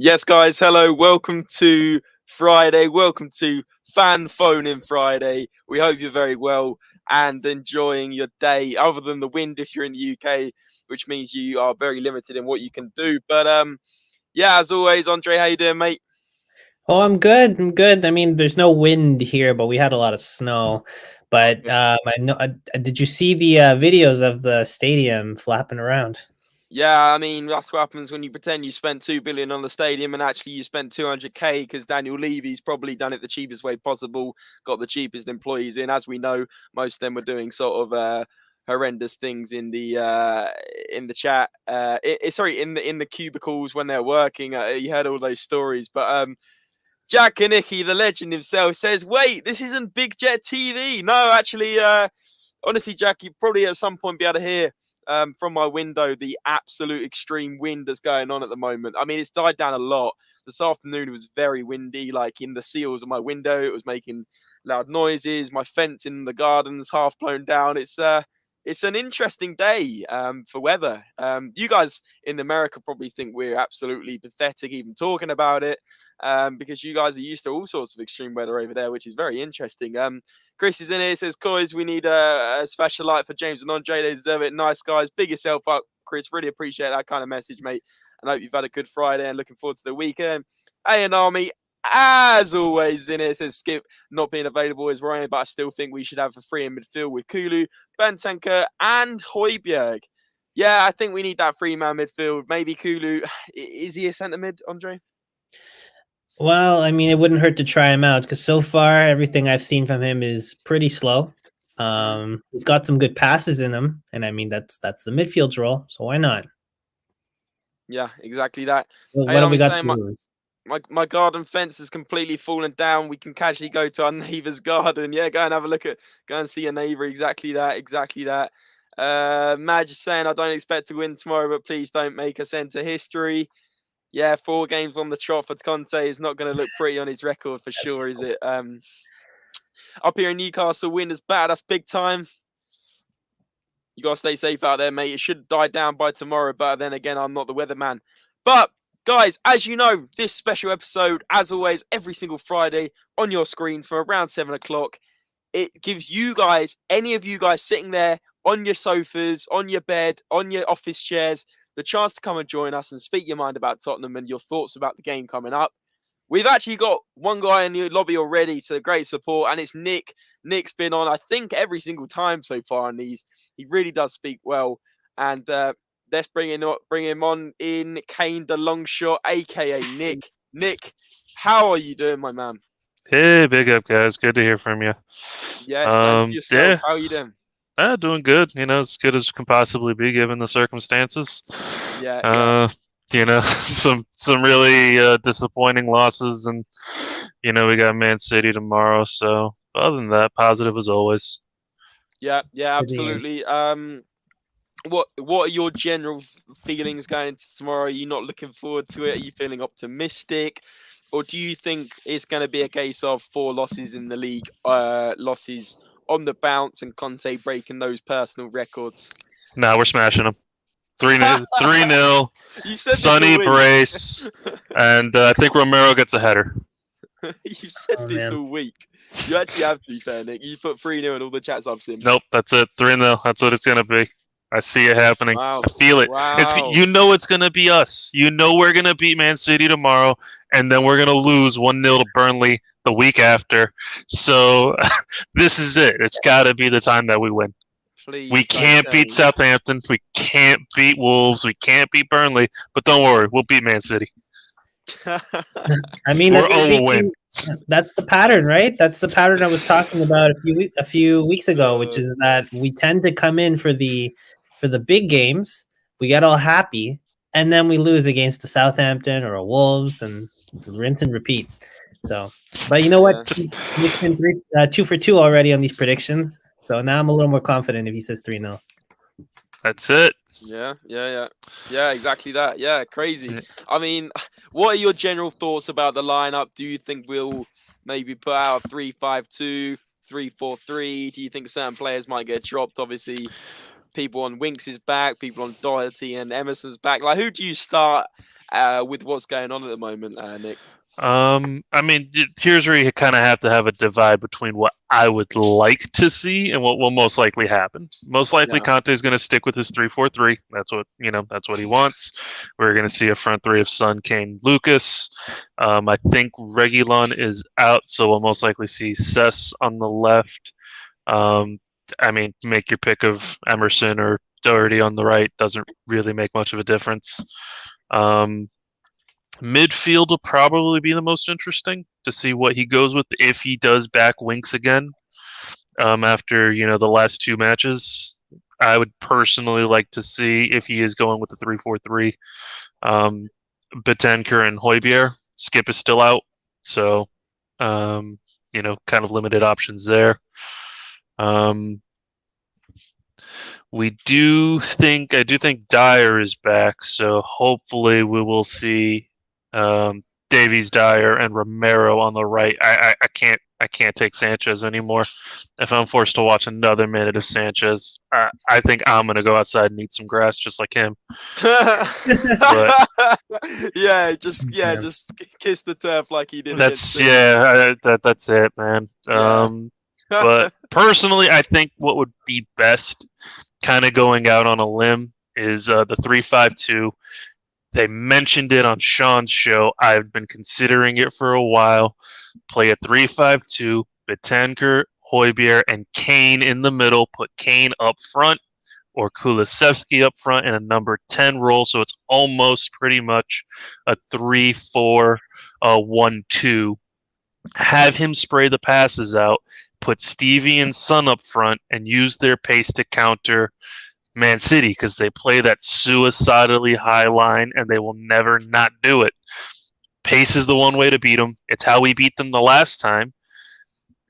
Yes, guys, hello. Welcome to Friday. Welcome to Fan Phone in Friday. We hope you're very well and enjoying your day, other than the wind if you're in the UK, which means you are very limited in what you can do. But yeah, as always, Andre, how you doing, mate? Oh, I'm good. I'm good. I mean, there's no wind here, but we had a lot of snow. But Okay. I know. Did you see the videos of the stadium flapping around? Yeah, I mean that's what happens when you pretend you spent 2 billion on the stadium and actually you spent 200k because Daniel Levy's probably done it the cheapest way possible, got the cheapest employees in. As we know, most of them were doing sort of horrendous things in the chat. Sorry, in the cubicles when they're working. You heard all those stories, but Jack Kanicki, the legend himself, says, "Wait, this isn't Big Jet TV." No, actually, honestly, Jack, you probably at some point be able to hear from my window the absolute extreme wind that's going on at the moment. I mean, it's died down a lot. This afternoon it was very windy, like in the seals of my window. It was making loud noises. My fence in the garden's half blown down. It's an interesting day for weather. You guys in America probably think we're absolutely pathetic even talking about it because you guys are used to all sorts of extreme weather over there, which is very interesting. Chris is in here, says, "Coys, we need a special light for James and Andre. They deserve it. Nice guys. Big yourself up, Chris. Really appreciate that kind of message, mate. And hope you've had a good Friday and looking forward to the weekend." And Army, as always, in here, says, "Skip not being available is worrying, but I still think we should have a free in midfield with Kulu, Bentanker, and Højbjerg." Yeah, I think we need that three-man midfield. Maybe Kulu. Is he a centre mid, Andre? Well, I mean, it wouldn't hurt to try him out because so far everything I've seen from him is pretty slow. Mm-hmm. He's got some good passes in him, and I mean that's the midfield's role. So why not? Yeah, exactly that. Hey, What have I'm we got saying to lose? my garden fence has completely fallen down. We can casually go to our neighbour's garden. Yeah, go and have a look at, go and see your neighbour. Exactly that. Exactly that. Madge is saying, "I don't expect to win tomorrow, but please don't make us enter history." Yeah, 4 games on the trot for Conte is not going to look pretty on his record for sure, is it? Up here in Newcastle, wind is bad. That's big time. You got to stay safe out there, mate. It should die down by tomorrow, but then again, I'm not the weatherman. But guys, as you know, this special episode, as always, every single Friday on your screens from around 7 o'clock, it gives you guys, any of you guys sitting there on your sofas, on your bed, on your office chairs, the chance to come and join us and speak your mind about Tottenham and your thoughts about the game coming up. We've actually got one guy in the lobby already to great support, and it's Nick. Nick's been on, I think, every single time so far on these. He really does speak well. And let's bring him on in Kane the long shot, aka Nick. Nick, how are you doing, my man? Hey, big up, guys. Good to hear from you. Yes, and yourself, Yeah, how are you doing? doing good. As good as can possibly be given the circumstances. Yeah, yeah. Uh, some really disappointing losses, and we got Man City tomorrow. So other than that, positive as always. Yeah, It's yeah, good to hear. absolutely. What are your general feelings going into tomorrow? Are you not looking forward to it? Are you feeling optimistic? Or do you think it's going to be a case of 4 losses in the league, losses on the bounce, and Conte breaking those personal records? Now we're smashing them. 3-0, 3-0. You've said this all Sunny week. brace, and I think Romero gets a header. You've said Oh this man. all week. You actually have, to be fair, Nick. You put 3-0 in all the chats I've seen. Nope, that's it. 3-0. That's what it's gonna be. I see it happening. Wow. I feel it. Wow. It's gonna be us. We're gonna beat Man City tomorrow, and then we're gonna lose 1-0 to Burnley the week after. So this is it. It's gotta be the time that we win. Please We can't beat Southampton. We can't beat Wolves. We can't beat Burnley. But don't worry, we'll beat Man City. I mean, Or we'll win. that's the pattern, right? That's the pattern I was talking about a few weeks ago, which is that we tend to come in for the big games, we get all happy, and then we lose against a Southampton or a Wolves, and rinse and repeat. So, but you know what? Nick's been 2 for 2 already on these predictions, so now I'm a little more confident if he says 3-0. That's it. Yeah, exactly that. Yeah, crazy. I mean, what are your general thoughts about the lineup? Do you think we'll maybe put out 3-5-2, 3-4-3? Do you think certain players might get dropped? Obviously, people on Winks' back, people on Doherty and Emerson's back. Like, who do you start with what's going on at the moment, Nick? I mean, here's where you kind of have to have a divide between what I would like to see and what will most likely happen. Most likely, Yeah. Conte is going to stick with his 3-4-3. That's what That's what he wants. We're going to see a front three of Son, Kane, Lucas. I think Reguilon is out, so we'll most likely see Cess on the left. I mean, make your pick of Emerson or Doherty on the right. Doesn't really make much of a difference. Midfield will probably be the most interesting to see what he goes with if he does back Winks again after the last two matches. I would personally like to see if he is going with the 3-4-3. Bentancur and Højbjerg. Skip is still out, so kind of limited options there. I do think Dyer is back, so hopefully we will see Davies, Dyer, and Romero on the right. I can't take Sanchez anymore. If I'm forced to watch another minute of Sanchez, I think I'm gonna go outside and eat some grass just like him. Just kiss the turf like he did. That's it, man. But personally, I think what would be best, kind of going out on a limb, is the 3-5-2. They mentioned it on Sean's show. I've been considering it for a while. Play a 3-5-2, Bentancur, Højbjerg, and Kane in the middle. Put Kane up front or Kulusevski up front in a number 10 role. So it's almost pretty much a 3-4-1-2. Have him spray the passes out. Put Stevie and Son up front and use their pace to counter Man City, because they play that suicidally high line and they will never not do it. Pace is the one way to beat them. It's how we beat them the last time.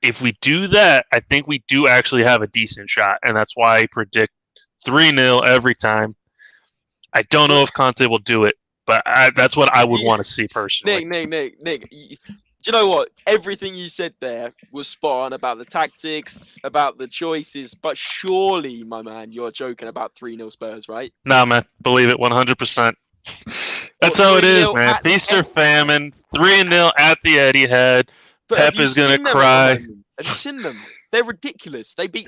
If we do that, I think we do actually have a decent shot, and that's why I predict 3-0 every time. I don't know if Conte will do it, but that's what I would want to see personally. Nick, do you know what? Everything you said there was spot on about the tactics, about the choices, but surely, my man, you're joking about 3-0 Spurs, right? Nah, man. Believe it, 100%. That's how it is, man. Feast or famine. 3-0 at the Etihad. Pep is going to cry. Have you seen them? They're ridiculous. They beat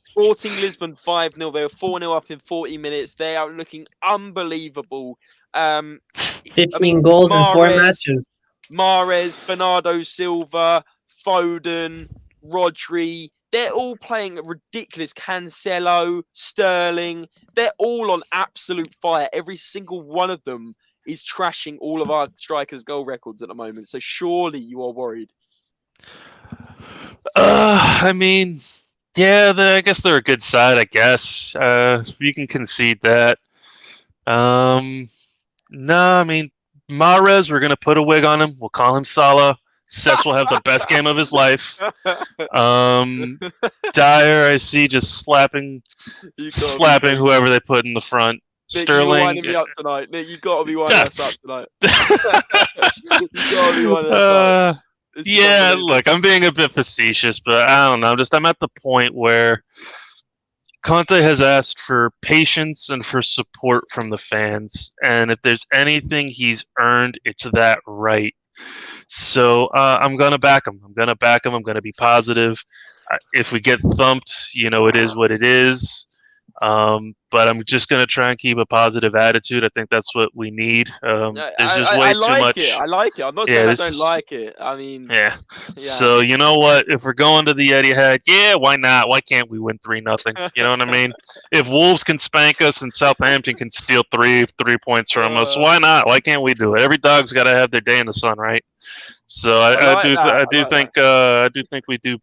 Sporting Lisbon 5-0. They were 4-0 up in 40 minutes. They are looking unbelievable. 15 goals in 4 matches. Mahrez, Bernardo Silva, Foden, Rodri, they're all playing ridiculous. Cancelo, Sterling, they're all on absolute fire. Every single one of them is trashing all of our strikers' goal records at the moment. So surely you are worried. I mean, yeah, I guess they're a good side, I guess. You can concede that. No, I mean, Mahrez, we're going to put a wig on him. We'll call him Salah. Cess will have the best game of his life. Dyer, I see just slapping whoever they put in the front. Nick, Sterling. You're winding me up tonight. Nick, you've got to be winding us up tonight. You've got to be winding us up. Yeah, look, I'm being a bit facetious, but I don't know. I'm at the point where Conte has asked for patience and for support from the fans, and if there's anything he's earned, it's that right. So I'm gonna back him. I'm gonna be positive. If we get thumped, it is what it is. But I'm just gonna try and keep a positive attitude. I think that's what we need. There's just way too much. I like it. I'm not saying I don't like it. I mean, yeah. So you know what? If we're going to the Etihad, why not? Why can't we win 3-0? You know what I mean? If Wolves can spank us and Southampton can steal three points from us, why not? Why can't we do it? Every dog's got to have their day in the sun, right? So I do think we do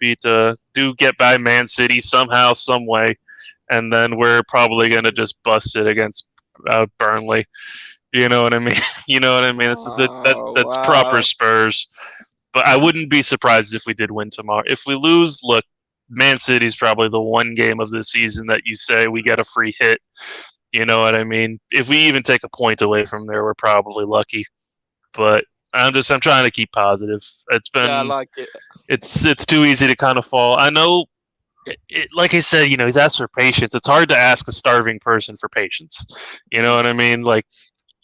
get by Man City somehow, some way. And then we're probably going to just bust it against Burnley. You know what I mean? This is that's proper Spurs. But I wouldn't be surprised if we did win tomorrow. If we lose, look, Man City's probably the one game of the season that you say we get a free hit. You know what I mean? If we even take a point away from there, we're probably lucky. But I'm trying to keep positive. It's been I like it. It's too easy to kind of fall. I know. Like I said, he's asked for patience. It's hard to ask a starving person for patience. You know what I mean? Like,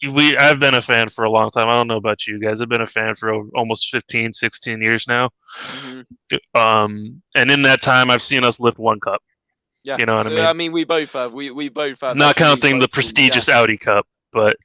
I've been a fan for a long time. I don't know about you guys. I've been a fan for almost 15, 16 years now. Mhm. And in that time, I've seen us lift one cup. Yeah. You know what So I mean? we both have. We both have. Not That's what we counting the both seen, prestigious Audi Cup, but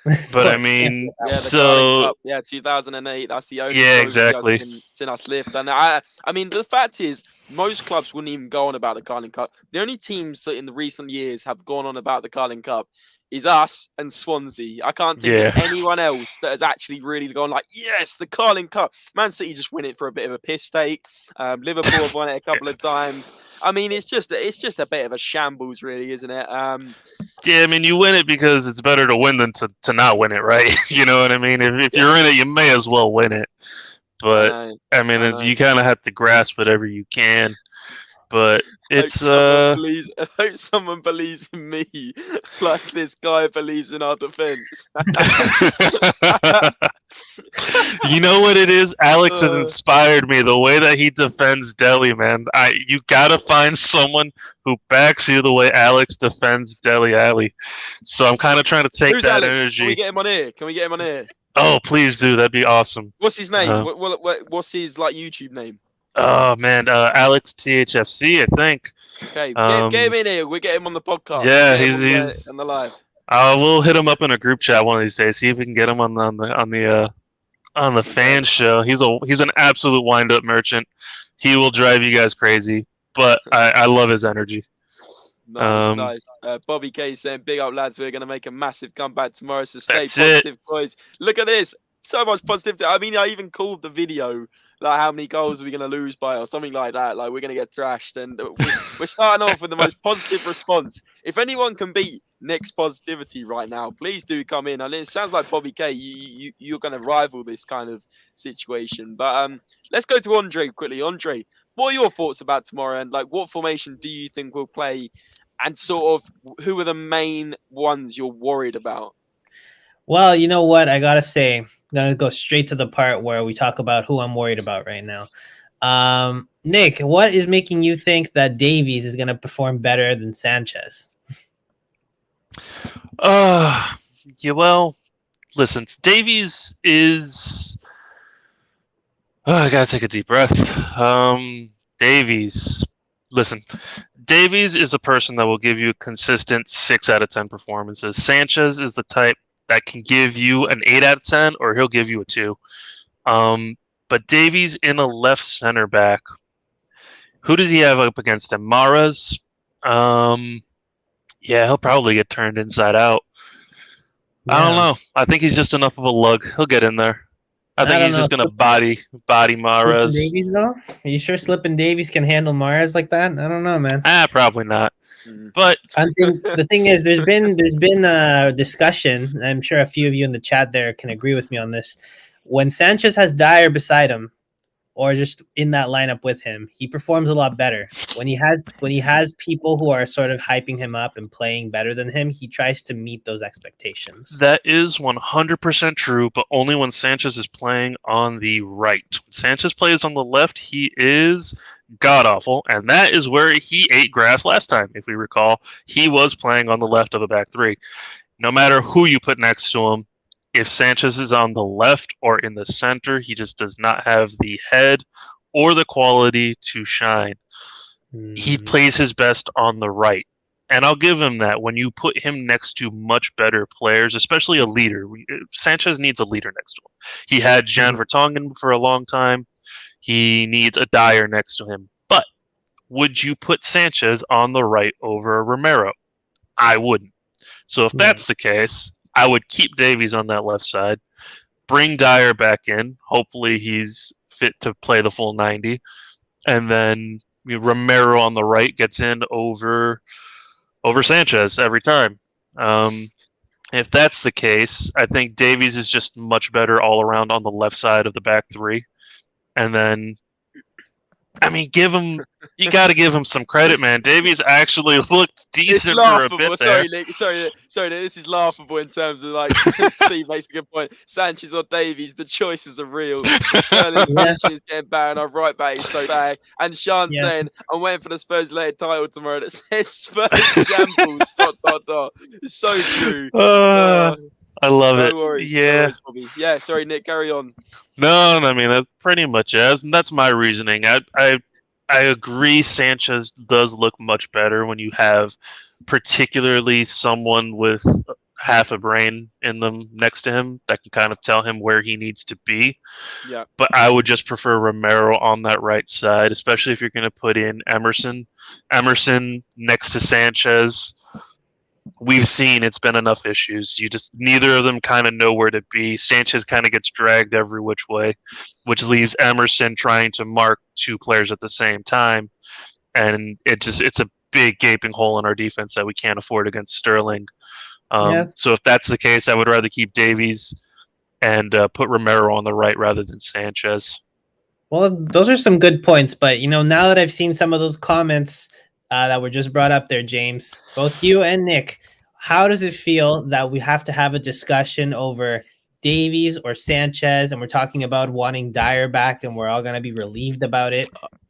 Of but I course, mean, yeah, the Carling so Cup. Yeah, 2008. That's the only yeah, trophy I've exactly. seen us lift. And I mean, the fact is, most clubs wouldn't even go on about the Carling Cup. The only teams that in the recent years have gone on about the Carling Cup is us and Swansea. I can't think Yeah. of anyone else that has actually really gone like, yes, the Carling Cup. Man City just win it for a bit of a piss take. Liverpool have won it a couple of times. I mean, it's just a bit of a shambles, really, isn't it? Yeah, I mean, you win it because it's better to win than to not win it, right? You know what I mean? If Yeah. you're in it, you may as well win it. But I mean, know. you kind of have to grasp whatever you can. But it's Hope someone believes in me, like this guy believes in our defense. you know what it is? Alex has inspired me. The way that he defends Dele, man. You gotta find someone who backs you the way Alex defends Dele Alli. So I'm kind of trying to take Who's that Alex? energy. Can we get him on here? Oh, please do. That'd be awesome. What's his name? What's his like YouTube name? Oh man, Alex THFC, I think. Okay, get him in here. We'll get him on the podcast. Yeah, he's on the live. We'll hit him up in a group chat one of these days. See if we can get him on the fan show. He's an absolute wind-up merchant. He will drive you guys crazy, but I love his energy. Nice. Bobby K saying, "Big up, lads. We're going to make a massive comeback tomorrow. So stay That's positive, boys. Look at this. So much positivity. I mean, I even called the video like how many goals are we going to lose by or something like that. Like we're going to get thrashed, and we're starting off with the most positive response. If anyone can beat Nick's positivity right now, please do come in. And it sounds like Bobby K, you're going to rival this kind of situation. But let's go to Andre quickly. Andre, what are your thoughts about tomorrow, and like what formation do you think we'll play, and sort of who are the main ones you're worried about? Well, you know what? I got to say, I'm going to go straight to the part where we talk about who I'm worried about right now. Nick, what is making you think that Davies is going to perform better than Sanchez? Yeah, well, listen, Davies is... I got to take a deep breath. Davies. Listen, Davies is a person that will give you a consistent 6 out of 10 performances. Sanchez is the type that can give you an 8 out of 10, or he'll give you a 2. But Davies in a left center back. Who does he have up against him? Mahrez? Yeah, he'll probably get turned inside out. Yeah. I don't know. I think he's just enough of a lug. He'll get in there. I think he's just going to body Mahrez. Davies, though? Are you sure Slippin' Davies can handle Mahrez like that? I don't know, man. Probably not. But I think the thing is, there's been a discussion, and I'm sure a few of you in the chat there can agree with me on this. When Sanchez has Dyer beside him, or just in that lineup with him, he performs a lot better. When he has people who are sort of hyping him up and playing better than him, he tries to meet those expectations. That is 100% true, but only when Sanchez is playing on the right. When Sanchez plays on the left, he is god-awful, and that is where he ate grass last time, if we recall. He was playing on the left of a back three. No matter who you put next to him, if Sanchez is on the left or in the center, he just does not have the head or the quality to shine. He plays his best on the right. And I'll give him that. When you put him next to much better players, especially a leader, Sanchez needs a leader next to him. He had Jan Vertonghen for a long time. He needs a Dyer next to him. But would you put Sanchez on the right over Romero? I wouldn't. So if that's the case, I would keep Davies on that left side, bring Dyer back in. Hopefully he's fit to play the full 90. And then Romero on the right gets in over Sanchez every time. If that's the case, I think Davies is just much better all around on the left side of the back three. And then I mean, you got to give him some credit, man. Davies actually looked It's decent for a bit laughable. there. Sorry, Nick. Sorry. This is laughable in terms of like Steve makes a good point. Sanchez or Davies, the choices are real. Sterling's finishing is getting bad, and our right back is so bad. And Sean saying, "I'm waiting for the Spurs-related title tomorrow that says Spurs shambles." ... It's so true. I love it. No worries. Yeah. No worries, Bobby. Yeah. Sorry, Nick. Carry on. No, I mean that's pretty much it. That's my reasoning. I agree. Sanchez does look much better when you have, particularly someone with half a brain in them next to him that can kind of tell him where he needs to be. Yeah. But I would just prefer Romero on that right side, especially if you're going to put in Emerson. Emerson next to Sanchez. We've seen it's been enough issues. Neither of them kind of know where to be. Sanchez kind of gets dragged every which way, which leaves Emerson trying to mark two players at the same time, and it's a big gaping hole in our defense that we can't afford against Sterling. So if that's the case, I would rather keep Davies and put Romero on the right rather than Sanchez. Well, those are some good points, but now that I've seen some of those comments that were just brought up there, James, both you and Nick, how does it feel that we have to have a discussion over Davies or Sanchez, and we're talking about wanting Dyer back, and we're all going to be relieved about it?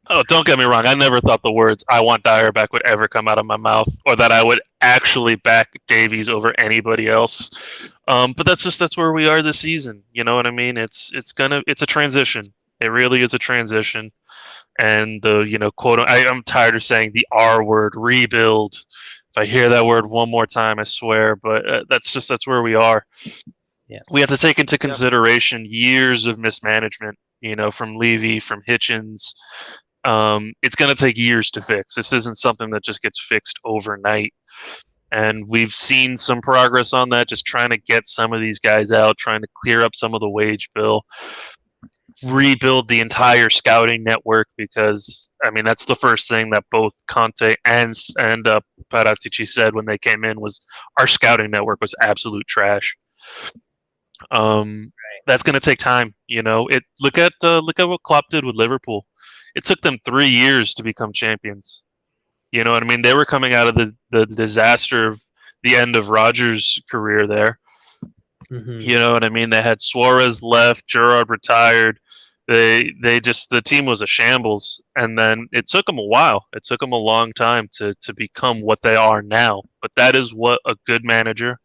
Oh, don't get me wrong. I never thought the words "I want Dyer back" would ever come out of my mouth, or that I would actually back Davies over anybody else. But that's where we are this season. You know what I mean? It's a transition. It really is a transition. And the quote, I'm tired of saying the R word, rebuild. If I hear that word one more time, I swear. But that's where we are. Yeah, we have to take into consideration years of mismanagement. From Levy, from Hitchens. It's going to take years to fix. This isn't something that just gets fixed overnight. And we've seen some progress on that, just trying to get some of these guys out, trying to clear up some of the wage bill. Rebuild the entire scouting network, because that's the first thing that both Conte and Paratici said when they came in was our scouting network was absolute trash. That's going to take time. Look at what Klopp did with Liverpool. It took them 3 years to become champions. You know what I mean? They were coming out of the disaster of the end of Rodgers' career there. Mm-hmm. You know what I mean? They had Suarez left, Gerrard retired. The team was a shambles, and then it took them a while. It took them a long time to become what they are now. But that is what a good manager,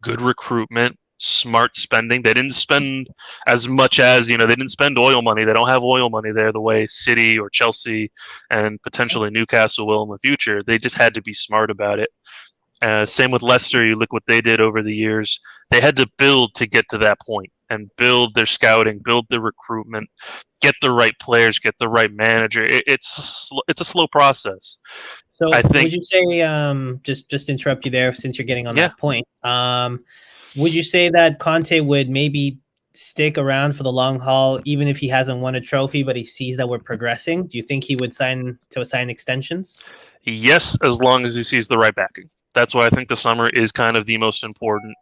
good recruitment, smart spending. They didn't spend as much as they didn't spend oil money. They don't have oil money there the way City or Chelsea and potentially Newcastle will in the future. They just had to be smart about it. Same with Leicester. You look what they did over the years. They had to build to get to that point, and build their scouting, build their recruitment, get the right players, get the right manager. It's a slow process. So I think, would you say, just interrupt you there since you're getting on that point, would you say that Conte would maybe stick around for the long haul, even if he hasn't won a trophy, but he sees that we're progressing? Do you think he would sign extensions? Yes, as long as he sees the right backing. That's why I think the summer is kind of the most important.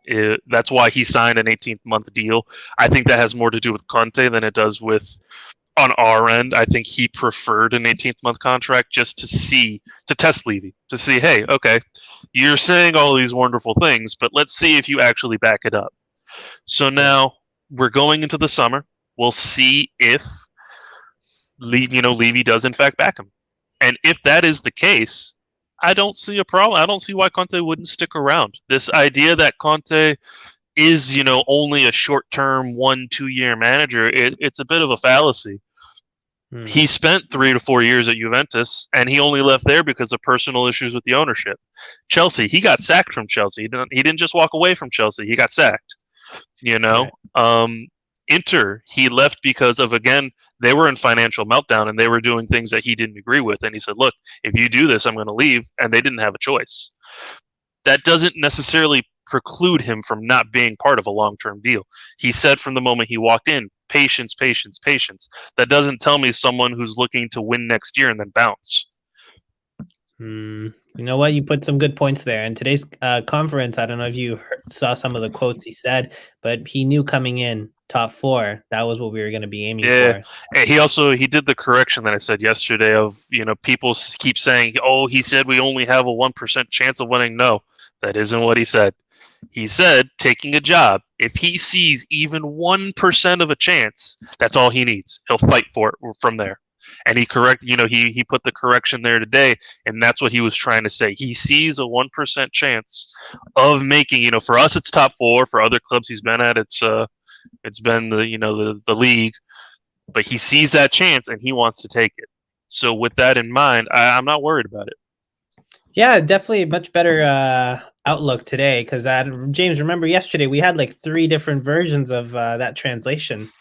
That's why he signed an 18-month deal. I think that has more to do with Conte than it does with, on our end. I think he preferred an 18-month contract just to test Levy, to see, hey, okay, you're saying all these wonderful things, but let's see if you actually back it up. So now we're going into the summer. We'll see if Levy does in fact back him. And if that is the case, I don't see a problem. I don't see why Conte wouldn't stick around. This idea that Conte is, only a short-term 1-2 year manager, it's a bit of a fallacy. He spent 3 to 4 years at Juventus, and he only left there because of personal issues with the ownership. Chelsea, he got sacked from Chelsea. He didn't just walk away from Chelsea. He got sacked. Inter, he left because of, again, they were in financial meltdown and they were doing things that he didn't agree with. And he said, look, if you do this, I'm going to leave. And they didn't have a choice. That doesn't necessarily preclude him from not being part of a long-term deal. He said from the moment he walked in, patience, patience, patience. That doesn't tell me someone who's looking to win next year and then bounce. You know what? You put some good points there. In today's conference, I don't know if you saw some of the quotes he said, but he knew coming in top 4. That was what we were going to be aiming Yeah. for. And he did the correction that I said yesterday of, people keep saying, oh, he said we only have a 1% chance of winning. No, that isn't what he said. He said taking a job, if he sees even 1% of a chance, that's all he needs. He'll fight for it from there. And he put the correction there today, and that's what he was trying to say. He sees a 1% chance of making, for us it's top 4, for other clubs he's been at it's been the league, but he sees that chance and he wants to take it. So with that in mind, I'm not worried about it. Yeah, definitely a much better outlook today because James, remember yesterday we had like 3 different versions of that translation.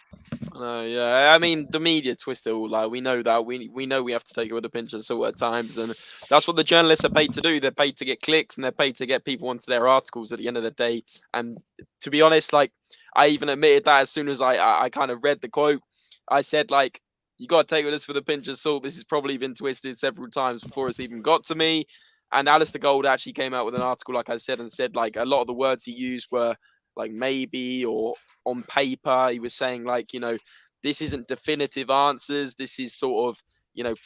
Yeah, I mean the media twist it all. Like we know that we know we have to take it with a pinch of salt at times, and that's what the journalists are paid to do. They're paid to get clicks and they're paid to get people onto their articles at the end of the day. And to be honest, like I even admitted that as soon as I kind of read the quote, I said like you got to take this with a pinch of salt. This has probably been twisted several times before it's even got to me. And Alistair Gold actually came out with an article, like I said, and said like a lot of the words he used were like maybe or on paper. He was saying like, this isn't definitive answers. This is sort of,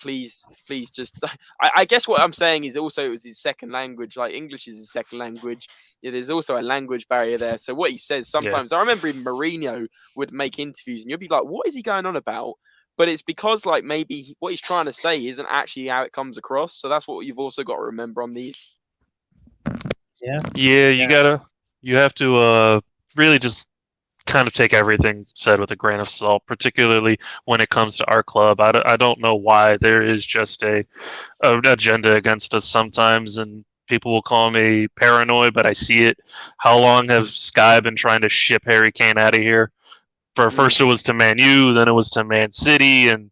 please just. I guess what I'm saying is also it was his second language. Like English is his second language. Yeah, there's also a language barrier there. So what he says sometimes, I remember even Mourinho would make interviews, and you'd be like, what is he going on about? But it's because like maybe what he's trying to say isn't actually how it comes across. So that's what you've also got to remember on these. Yeah. Yeah, you have to really just kind of take everything said with a grain of salt, particularly when it comes to our club. I don't know why there is just an agenda against us sometimes, and people will call me paranoid, but I see it. How long have Sky been trying to ship Harry Kane out of here? First it was to Man U, then it was to Man City, and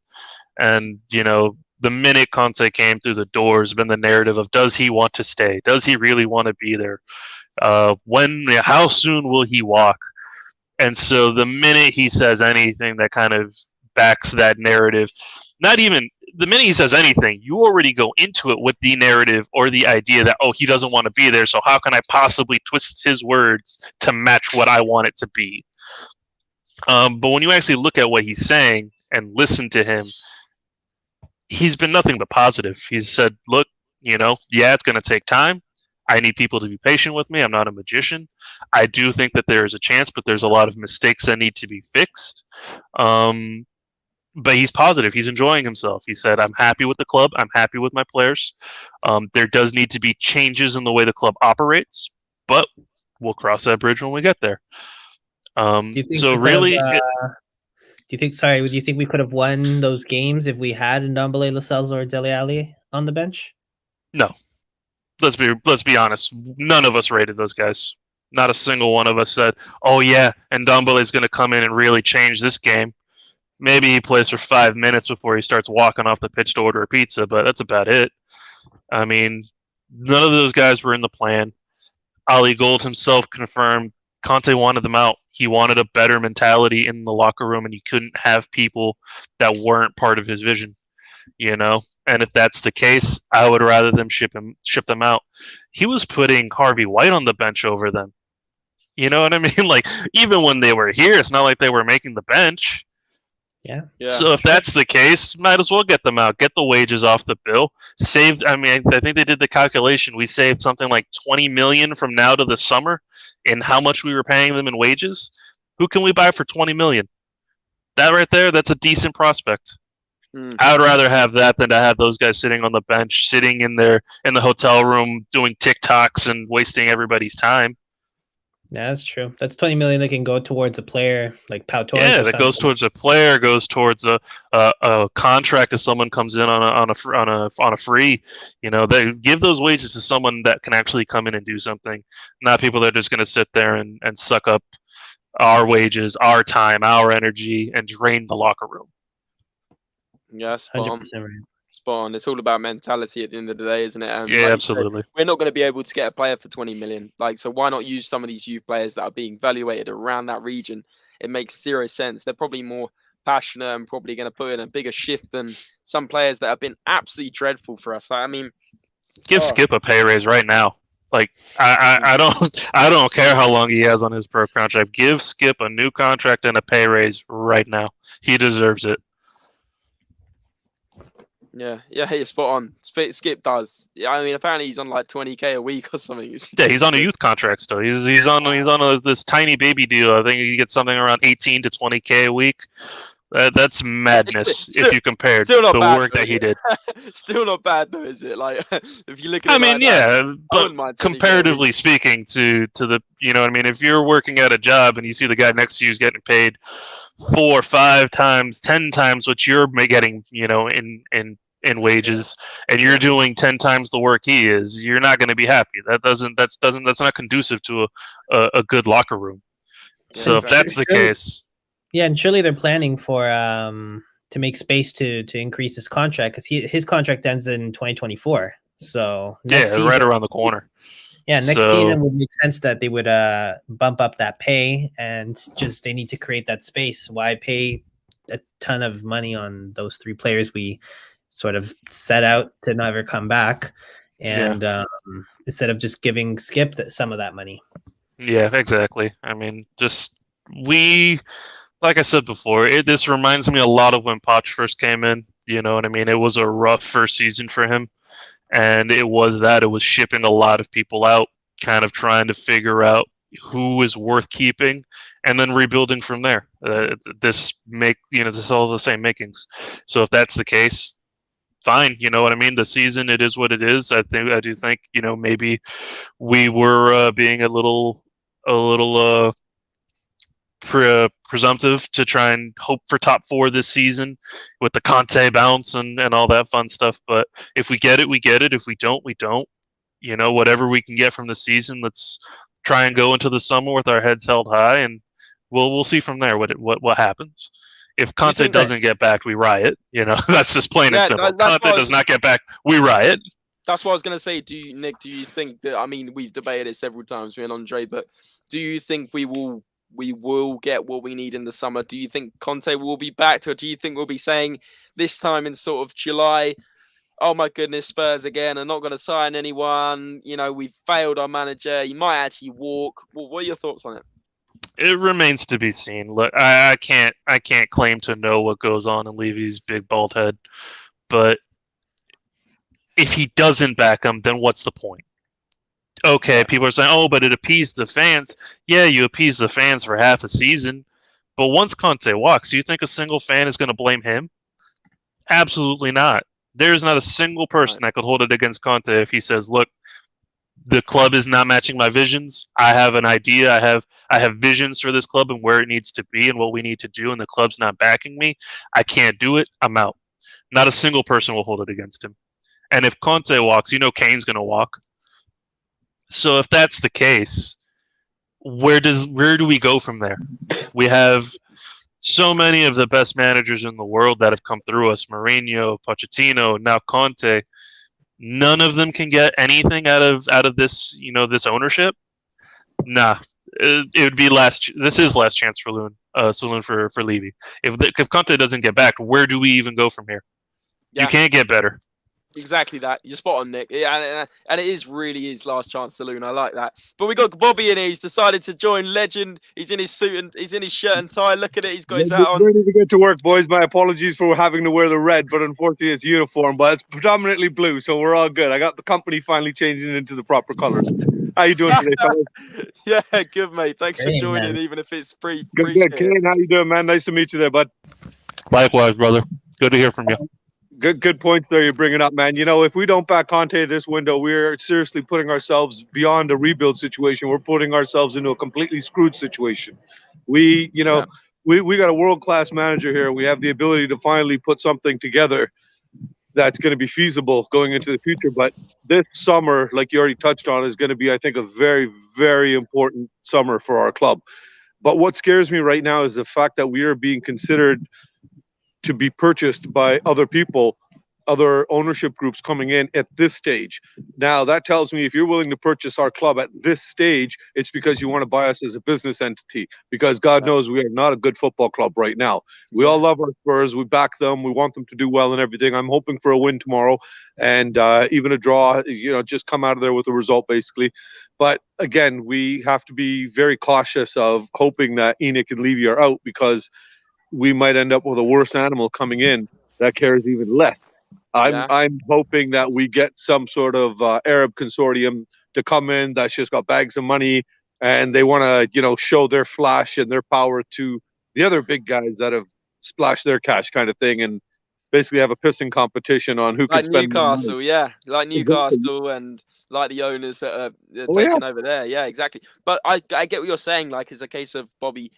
the minute Conte came through the door has been the narrative of does he want to stay? Does he really want to be there? How soon will he walk? And so the minute he says anything that kind of backs that narrative, not even the minute he says anything, you already go into it with the narrative or the idea that, oh, he doesn't want to be there, so how can I possibly twist his words to match what I want it to be? But when you actually look at what he's saying and listen to him, he's been nothing but positive. He's said, look, it's going to take time. I need people to be patient with me. I'm not a magician. I do think that there is a chance, but there's a lot of mistakes that need to be fixed. But he's positive. He's enjoying himself. He said, I'm happy with the club. I'm happy with my players. There does need to be changes in the way the club operates, but we'll cross that bridge when we get there. Do you think we could have won those games if we had Ndombele, Lascelles, or Dele Alli on the bench? No. Let's be honest. None of us rated those guys. Not a single one of us said, "Oh yeah, and Ndombele is going to come in and really change this game." Maybe he plays for 5 minutes before he starts walking off the pitch to order a pizza, but that's about it. I mean, none of those guys were in the plan. Ali Gold himself confirmed Conte wanted them out. He wanted a better mentality in the locker room, and he couldn't have people that weren't part of his vision. And if that's the case, I would rather them ship them out. He was putting Harvey White on the bench over them. You know what I mean? Like, even when they were here, it's not like they were making the bench. Yeah. So if that's the case, might as well get them out. Get the wages off the bill. I think they did the calculation. We saved something like 20 million from now to the summer in how much we were paying them in wages. Who can we buy for 20 million? That right there, that's a decent prospect. I would rather have that than to have those guys sitting on the bench, sitting in the hotel room doing TikToks and wasting everybody's time. Yeah, that's true. That's 20 million that can go towards a player like Pau Torres. Yeah, that goes towards a player, goes towards a contract if someone comes in on a free. They give those wages to someone that can actually come in and do something, not people that are just going to sit there and suck up our wages, our time, our energy, and drain the locker room. Yeah, spot on. It's all about mentality at the end of the day, isn't it? And yeah, absolutely. We're not going to be able to get a player for 20 million. So why not use some of these youth players that are being evaluated around that region? It makes zero sense. They're probably more passionate and probably going to put in a bigger shift than some players that have been absolutely dreadful for us. Give Skip a pay raise right now. Like I don't care how long he has on his pro contract. Give Skip a new contract and a pay raise right now. He deserves it. Yeah, you're spot on. Skip does. Yeah, I mean, apparently he's on like 20K a week or something. Yeah, he's on a youth contract still. He's on this tiny baby deal. I think he gets something around 18 to 20K a week. That's madness if you compared the work that he did. Still not bad though, is it? Like if you look at it, I mean, like yeah, that, but comparatively speaking to the, you know what I mean, if you're working at a job and you see the guy next to you is getting paid 4, 5 times, 10 times what you're getting, you know, in wages, and you're doing 10 times the work he is, you're not going to be happy. That's not conducive to a good locker room. So if that's the case. Yeah, and surely they're planning for to make space to increase his contract, because his contract ends in 2024. So next season, right around the corner. Yeah, next season would make sense that they would bump up that pay, and just they need to create that space. Why pay a ton of money on those 3 players we sort of set out to never come back, and instead of just giving Skip some of that money. Yeah, exactly. I mean, like I said before, this reminds me a lot of when Poch first came in. You know what I mean? It was a rough first season for him. And it was shipping a lot of people out, kind of trying to figure out who is worth keeping, and then rebuilding from there. This all the same makings. So if that's the case, fine. You know what I mean? The season, it is what it is. I do think, you know, maybe we were being a little presumptive to try and hope for top 4 this season with the Conte bounce and all that fun stuff. But if we get it, we get it. If we don't, we don't. You know, whatever we can get from the season, let's try and go into the summer with our heads held high, and we'll see from there what happens. If Conte doesn't get back, we riot. You know, that's just plain and simple. Conte does not get back, we riot. That's what I was going to say. Do you think that, I mean, we've debated it several times, me and Andre, but do you think we will get what we need in the summer? Do you think Conte will be back, or do you think we'll be saying this time in sort of July, oh my goodness, Spurs again are not going to sign anyone, you know, we've failed our manager, he might actually walk? What are your thoughts on it? It remains to be seen. Look, I can't claim to know what goes on in Levy's big bald head, but if he doesn't back him, then what's the point? Okay, people are saying, oh, but it appeased the fans. Yeah, you appease the fans for half a season. But once Conte walks, do you think a single fan is going to blame him? Absolutely not. There's not a single person that could hold it against Conte if he says, look, the club is not matching my visions. I have an idea. I have visions for this club and where it needs to be and what we need to do, and the club's not backing me. I can't do it. I'm out. Not a single person will hold it against him. And if Conte walks, you know Kane's going to walk. So if that's the case, where do we go from there? We have so many of the best managers in the world that have come through us: Mourinho, Pochettino, now Conte. None of them can get anything out of this, you know, this ownership. Nah, it would be This is last chance for Saloon for Levy. If Conte doesn't get back, where do we even go from here? Yeah. You can't get better. Exactly that. You're spot on, Nick. Yeah, and it is really his last chance saloon. I like that. But we got Bobby in here. He's decided to join Legend. He's in his suit and he's in his shirt and tie. Look at it. He's got his hat on. Ready to get to work, boys. My apologies for having to wear the red, but unfortunately it's uniform. But it's predominantly blue, so we're all good. I got the company finally changing into the proper colors. How you doing today, fellas? Yeah, good, mate. Thanks for joining, man. Even if it's free. Good. Kane, how you doing, man? Nice to meet you there, bud. Likewise, brother. Good to hear from you. Good points there you're bringing up, man. You know, if we don't back Conte this window, we're seriously putting ourselves beyond a rebuild situation. We're putting ourselves into a completely screwed situation. We got a world-class manager here. We have the ability to finally put something together that's going to be feasible going into the future. But this summer, like you already touched on, is going to be, I think, a very, very important summer for our club. But what scares me right now is the fact that we are being considered to be purchased by other people other ownership groups coming in at this stage. Now, that tells me if you're willing to purchase our club at this stage, it's because you want to buy us as a business entity, because God knows we are not a good football club right now. We all love our Spurs. We back them. We want them to do well and everything. I'm hoping for a win tomorrow and even a draw, just come out of there with a result, basically. But again, we have to be very cautious of hoping that Enoch and Levy are out, because we might end up with a worse animal coming in that cares even less. I'm hoping that we get some sort of Arab consortium to come in that's just got bags of money and they want to, show their flash and their power to the other big guys that have splashed their cash, kind of thing, and basically have a pissing competition on who can spend more money. Newcastle, like Newcastle and like the owners that are taking over there. Yeah, exactly. But I get what you're saying. Like, it's a case of, Bobby,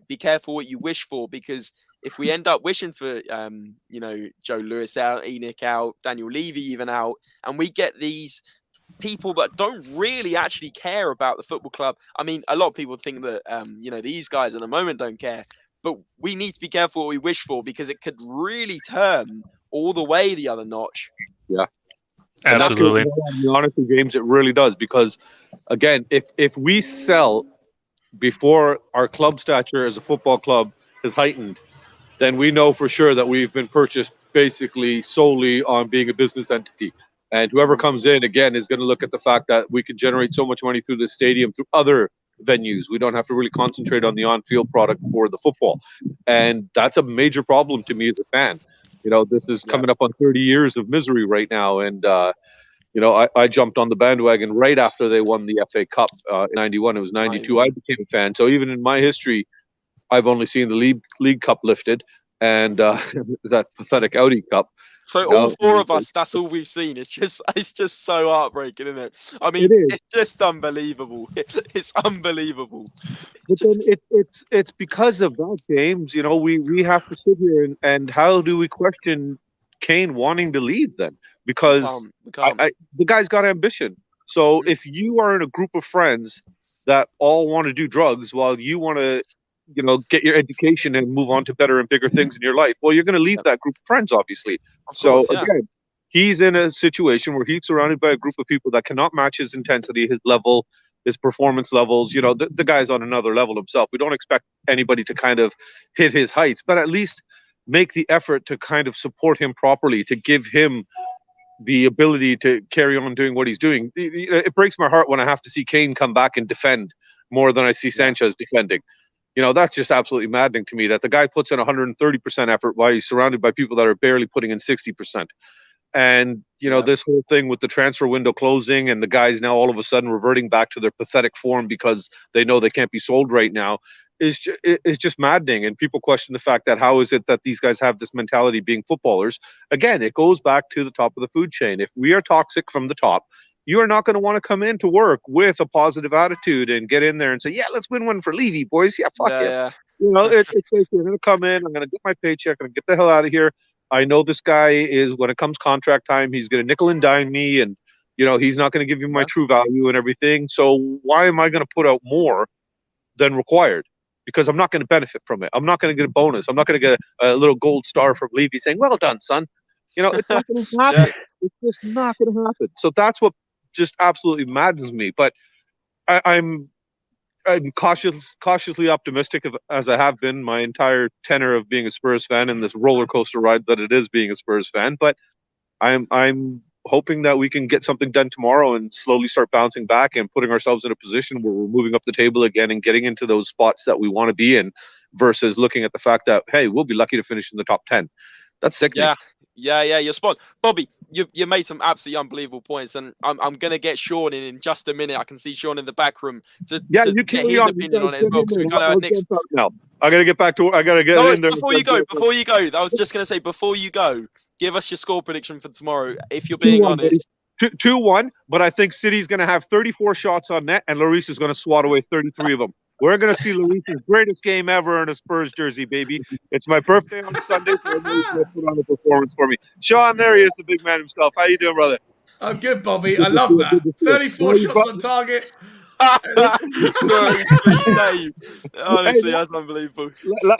be careful what you wish for, because if we end up wishing for, Joe Lewis out, Enoch out, Daniel Levy even out, and we get these people that don't really actually care about the football club. I mean, a lot of people think that, these guys at the moment don't care, but we need to be careful what we wish for, because it could really turn all the way the other notch. Yeah. Absolutely. And honestly, James, it really does, because again, if we sell before our club stature as a football club is heightened, then we know for sure that we've been purchased basically solely on being a business entity. And whoever comes in, again, is going to look at the fact that we can generate so much money through the stadium, through other venues. We don't have to really concentrate on the on-field product for the football. And that's a major problem to me as a fan. This is coming up on 30 years of misery right now. And, I jumped on the bandwagon right after they won the FA Cup in 91. It was 92. I became a fan. So even in my history, I've only seen the League Cup lifted and that pathetic Audi Cup. So all four of us, that's all we've seen. It's just so heartbreaking, isn't it? I mean, it's just unbelievable. It's unbelievable. But then it's because of that, James. We have to sit here and how do we question Kane wanting to leave then? Because the guy's got ambition. So if you are in a group of friends that all want to do drugs while you want to, get your education and move on to better and bigger things in your life, well, you're going to leave that group of friends, obviously. Again, he's in a situation where he's surrounded by a group of people that cannot match his intensity, his level, his performance levels. The guy's on another level himself. We don't expect anybody to kind of hit his heights, but at least make the effort to kind of support him properly, to give him the ability to carry on doing what he's doing. It breaks my heart when I have to see Kane come back and defend more than I see Sanchez defending. That's just absolutely maddening to me that the guy puts in 130% effort while he's surrounded by people that are barely putting in 60%. And, this whole thing with the transfer window closing and the guys now all of a sudden reverting back to their pathetic form because they know they can't be sold right now is just maddening. And people question the fact that how is it that these guys have this mentality being footballers? Again, it goes back to the top of the food chain. If we are toxic from the top, you are not going to want to come into work with a positive attitude and get in there and say, yeah, let's win one for Levy, boys. Yeah, fuck yeah. It's you're going to come in, I'm going to get my paycheck, I'm going to get the hell out of here. I know this guy is, when it comes contract time, he's going to nickel and dime me, and, he's not going to give you my true value and everything. So why am I going to put out more than required? Because I'm not going to benefit from it. I'm not going to get a bonus. I'm not going to get a little gold star from Levy saying, well done, son. It's not going to happen. It's just not going to happen. So that's what just absolutely maddens me. But I'm cautiously optimistic, as I have been my entire tenure of being a Spurs fan and this roller coaster ride that it is being a Spurs fan. But I'm hoping that we can get something done tomorrow and slowly start bouncing back and putting ourselves in a position where we're moving up the table again and getting into those spots that we want to be in, versus looking at the fact that, hey, we'll be lucky to finish in the top 10. That's sickening. Yeah, you're spot on. Bobby, you made some absolutely unbelievable points, and I'm gonna get Sean in just a minute. I can see Sean in the back room to get his opinion on it as well, because we kind of had next. No, I gotta get back to. I gotta get in there. Before you go, I was just gonna say, before you go, give us your score prediction for tomorrow, if you're being honest. 2-1, but I think City's gonna have 34 shots on net, and Lloris is gonna swat away 33 of them. We're going to see Lloris's greatest game ever in a Spurs jersey, baby. It's my birthday on Sunday, so I'm going to put on a performance for me. Sean, there he is, the big man himself. How you doing, brother? I'm good, Bobby. I love that. 34 shots on target. Honestly, that's unbelievable.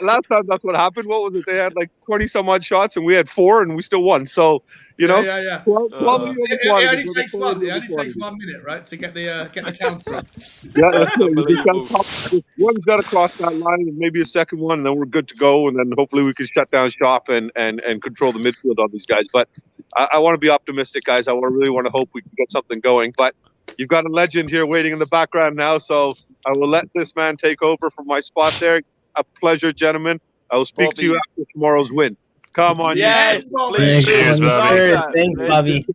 Last time that's what happened. What was it? They had like 20 some odd shots and we had 4 and we still won. So, you know, Yeah. quality over It quantity, only takes quality one. It over only takes quantity. 1 minute, right, to get the counter up. Yeah, that's it. You just Unbelievable. gotta one's got to cross that line and maybe a second one, and then we're good to go. And then hopefully we can shut down shop and control the midfield on these guys. But I want to be optimistic, guys. I really want to hope we can get something going. But you've got a legend here waiting in the background now, so I will let this man take over from my spot there. A pleasure, gentlemen. I will speak to you after tomorrow's win. Come on, Yes, Bobby. please. Cheers, Bobby. Thanks, Bobby.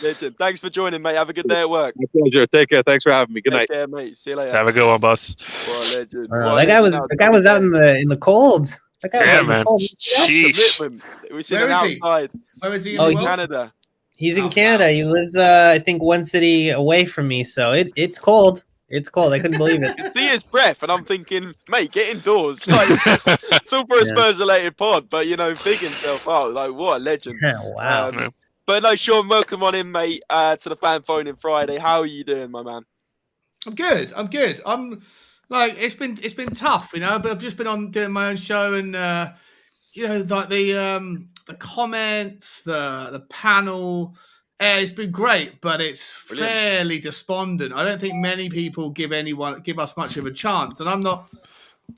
Legend. Thanks for joining, mate. Have a good day at work. My pleasure. Take care. Thanks for having me. Good night. Take care, mate. See you later. Have a good one, boss. What a legend. The guy was out in the cold. That guy was Yeah, out in the man. cold. Sheesh. Commitment. We're sitting Where is he? outside Where is he in Oh, the in world? Canada. He's in Oh, Canada. wow. He lives, I think, one city away from me. So it's cold. It's cold. I couldn't believe it. You can see his breath, and I'm thinking, mate, get indoors. Like, it's all for a Yeah. Spurs-related pod, but, you know, big himself out. Like, what a legend. Wow. But no, Sean, welcome on in, mate, to the fan phone in Friday. How are you doing, my man? I'm good. I'm like it's been tough, you know, but I've just been on doing my own show and you know, like the comments, the panel, it's been great, but it's Brilliant. fairly despondent. I don't think many people give us much of a chance, and I'm not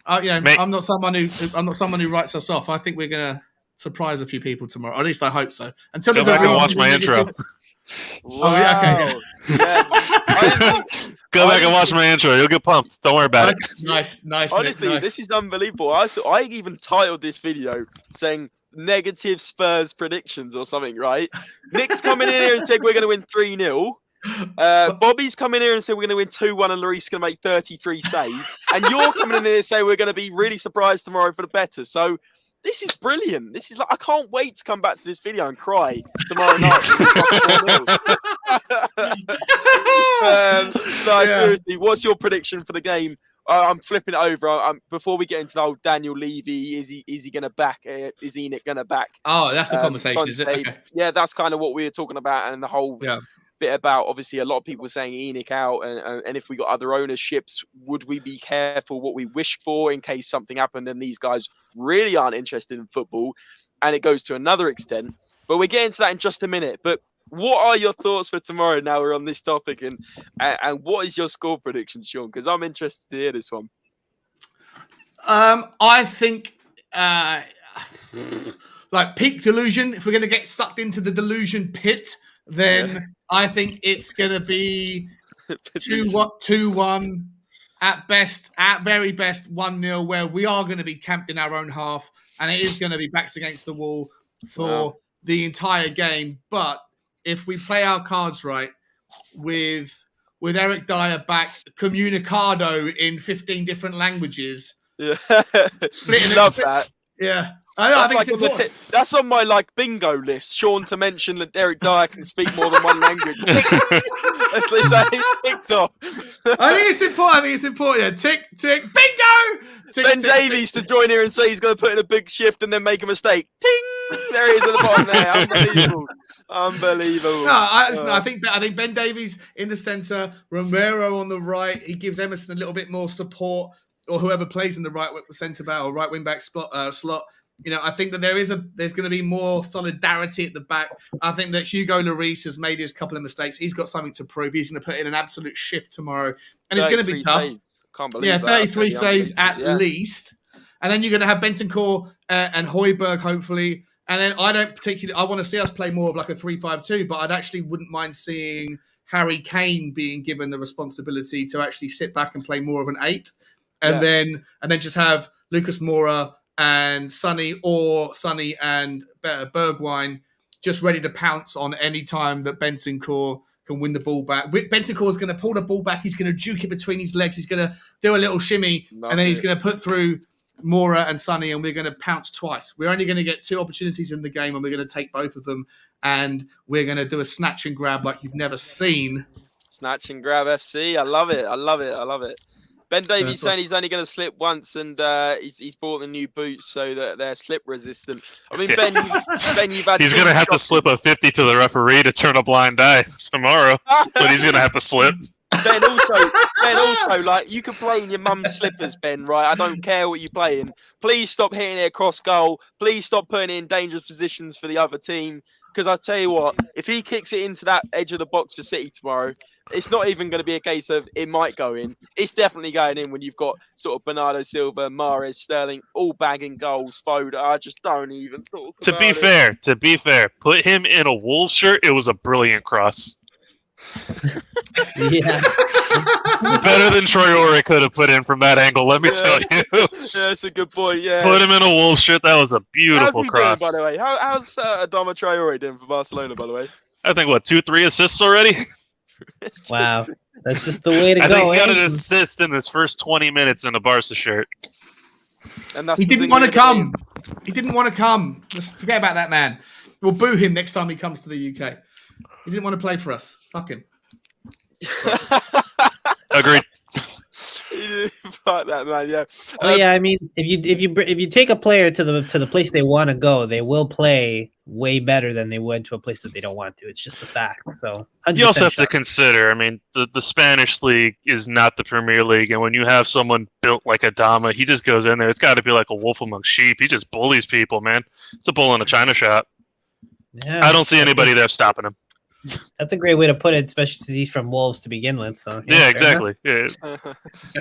Mate. I'm not someone who writes us off. I think we're gonna surprise a few people tomorrow. Or at least I hope so. Until Go there's a back and reason watch to my be intro. negative. Wow. yeah, Yeah. I didn't Go back and watch my intro. You'll get pumped. Don't worry about it. Nice. Honestly, Nick, nice. this is unbelievable. I even titled this video saying negative Spurs predictions or something, right? Nick's coming in here and said we're going to win 3-0. Bobby's coming here and said we're going to win 2-1 and Lloris going to make 33 saves. And you're coming in here and say we're going to be really surprised tomorrow for the better. So this is brilliant. This is like, I can't wait to come back to this video and cry tomorrow night. Seriously, what's your prediction for the game? I'm flipping it over. Before we get into the old Daniel Levy, is he going to back? Is Enoch going to back? Oh, that's the conversation, is it? Okay. Yeah, that's kind of what we were talking about, and the whole bit about, obviously, a lot of people saying Enoch out, and if we got other ownerships, would we be careful what we wish for in case something happened and these guys really aren't interested in football, and it goes to another extent. But we're getting to that in just a minute. But what are your thoughts for tomorrow? Now we're on this topic, and what is your score prediction, Sean? Because I'm interested to hear this one. I think like peak delusion. If we're going to get sucked into the delusion pit, then I think it's going to be 2-1 at best, at very best 1-0, where we are going to be camped in our own half, and it is going to be backs against the wall for the entire game. But if we play our cards right, with Eric Dyer back, communicado in 15 different languages, Love that. Yeah. I think it's important. That's on my bingo list. Sean to mention that Derek Dyer can speak more than one language. It's ticked off. I think it's important. Yeah. Tick, tick, bingo! Tick, Ben tick, Davies tick. to join here and say he's going to put in a big shift and then make a mistake. Ting! There he is at the bottom there. Unbelievable. No, I think Ben Davies in the centre, Romero on the right. He gives Emerson a little bit more support, or whoever plays in the right centre back or right wing back slot. You know, I think that there's going to be more solidarity at the back. I think that Hugo Lloris has made his couple of mistakes. He's got something to prove. He's going to put in an absolute shift tomorrow, and it's going to be tough. Saves. Can't believe that. 33 saves at least, and then you're going to have Bentancur and Højbjerg hopefully. And then I want to see us play more of like a 3-5-2, but I actually wouldn't mind seeing Harry Kane being given the responsibility to actually sit back and play more of an 8, and then just have Lucas Moura and Sonny and Bergwijn just ready to pounce on any time that Bentancur can win the ball back. Bentancur is going to pull the ball back. He's going to juke it between his legs. He's going to do a little shimmy, and then he's going to put through Moura and Sonny, and we're going to pounce twice. We're only going to get 2 opportunities in the game, and we're going to take both of them, and we're going to do a snatch and grab like you've never seen. Snatch and grab FC. I love it. Ben Davies saying he's only going to slip once, and he's bought the new boots so that they're slip resistant. I mean, Ben, you've had. He's going to have to slip a 50 to the referee to turn a blind eye tomorrow. That's what he's going to have to slip. Ben, also, like, you can play in your mum's slippers, Ben, right? I don't care what you play in. Please stop hitting it across goal. Please stop putting it in dangerous positions for the other team. Because I tell you what, if he kicks it into that edge of the box for City tomorrow, it's not even going to be a case of it might go in. It's definitely going in when you've got sort of Bernardo Silva, Mahrez, Sterling, all bagging goals. Foda, I just don't even talk about it. To be fair, put him in a Wolves shirt. It was a brilliant cross. Yeah. Better than Troy Ori could have put in from that angle, let me tell you. Yeah, that's a good point, yeah. Put him in a Wolves shirt. That was a beautiful cross. Doing, by the way? How's Adama Traore doing for Barcelona, by the way? I think, 2-3 assists already? Wow. That's just the way to go. I think he got an assist in his first 20 minutes in a Barca shirt. And that's he didn't want to come. He didn't want to come. Just forget about that man. We'll boo him next time he comes to the UK. He didn't want to play for us. Fuck him. Agreed. Fuck that man, yeah. I mean, if you take a player to the place they want to go, they will play way better than they would to a place that they don't want to. It's just a fact. So you also have to consider, I mean, the Spanish league is not the Premier League, and when you have someone built like Adama, he just goes in there. It's got to be like a wolf among sheep. He just bullies people, man. It's a bull in a china shop. Yeah, I don't see anybody there stopping him. That's a great way to put it, especially since he's from Wolves to begin with. So yeah, exactly. Yeah.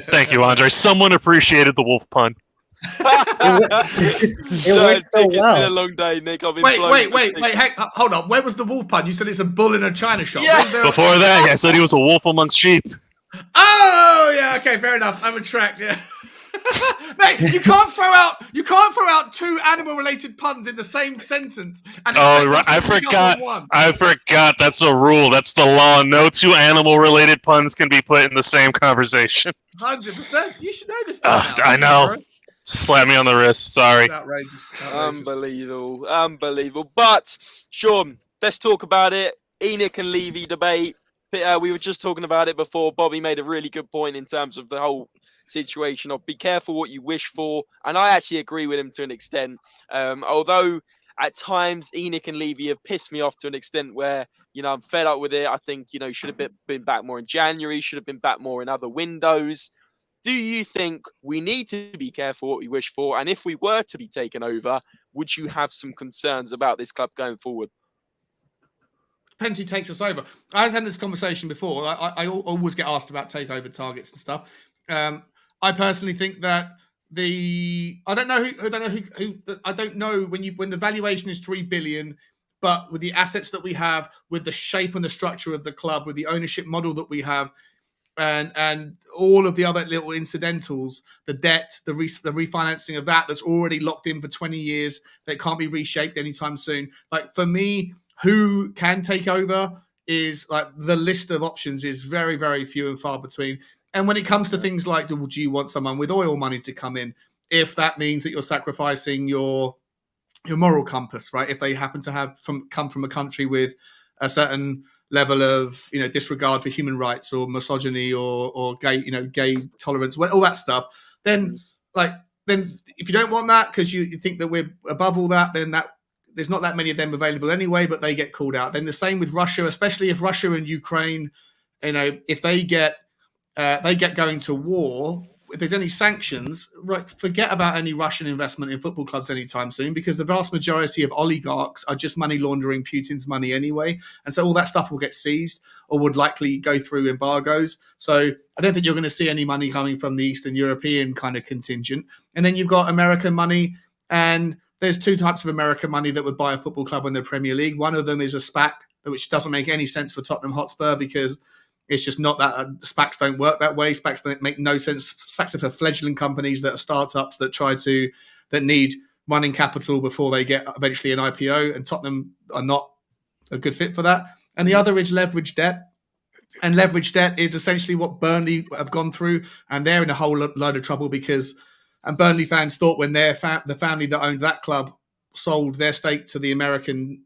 Thank you, Andre. Someone appreciated the wolf pun. It worked so Nick, well. It's been a long day, Nick. I've been Wait. Hey, hold on. Where was the wolf pun? You said it's a bull in a china shop. Yeah. Before that, I said he was a wolf amongst sheep. Oh yeah, okay, fair enough. I'm a track. Yeah. Mate, you can't throw out two animal-related puns in the same sentence. And right. I forgot. That's a rule. That's the law. No two animal-related puns can be put in the same conversation. 100%. You should know this. I know. Slap me on the wrist. Sorry. It's outrageous. Unbelievable. But Sean, let's talk about it. Enoch and Levy debate. We were just talking about it before. Bobby made a really good point in terms of the whole situation of be careful what you wish for, and I actually agree with him to an extent. Although at times Enoch and Levy have pissed me off to an extent where I'm fed up with it. I think should have been back more in January, should have been back more in other windows. Do you think we need to be careful what we wish for? And if we were to be taken over, would you have some concerns about this club going forward? Depends who takes us over. I was having this conversation before. I always get asked about takeover targets and stuff. I personally think that I don't know when the valuation is 3 billion, but with the assets that we have, with the shape and the structure of the club, with the ownership model that we have, and all of the other little incidentals, the debt, the refinancing of that's already locked in for 20 years, that can't be reshaped anytime soon. Like, for me, who can take over is like the list of options is very, very few and far between. And when it comes to things like, do you want someone with oil money to come in? If that means that you're sacrificing your moral compass, right? If they happen to come from a country with a certain level of disregard for human rights or misogyny or gay tolerance, all that stuff, then if you don't want that because you think that we're above all that, then there's not that many of them available anyway, but they get called out. Then the same with Russia, especially if Russia and Ukraine, if they get going to war, if there's any sanctions, right, forget about any Russian investment in football clubs anytime soon, because the vast majority of oligarchs are just money laundering Putin's money anyway. And so all that stuff will get seized or would likely go through embargoes. So I don't think you're going to see any money coming from the Eastern European kind of contingent. And then you've got American money, and there's two types of American money that would buy a football club in the Premier League. One of them is a SPAC, which doesn't make any sense for Tottenham Hotspur because it's just not that SPACs don't work that way. SPACs don't make no sense. SPACs are for fledgling companies that are startups that need running capital before they get eventually an IPO, and Tottenham are not a good fit for that. And the other is leverage debt. And leverage debt is essentially what Burnley have gone through, and they're in a whole load of trouble because Burnley fans thought when the family that owned that club sold their stake to the Americans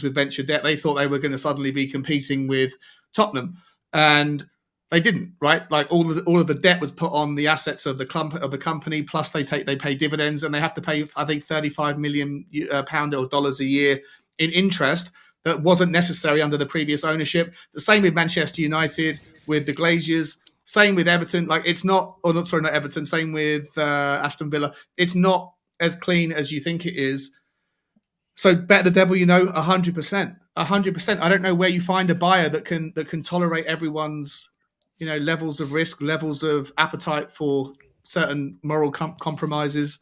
with venture debt, they thought they were going to suddenly be competing with Tottenham. And they didn't, right? Like all of the debt was put on the assets of the company. Plus, they pay dividends, and they have to pay, I think, £35 million pound or dollars a year in interest that wasn't necessary under the previous ownership. The same with Manchester United, with the Glaziers. Same with Everton. Like it's not, or not sorry, not Everton. Same with Aston Villa. It's not as clean as you think it is. So bet the devil, 100%, 100%. I don't know where you find a buyer that can tolerate everyone's, levels of risk, levels of appetite for certain moral compromises.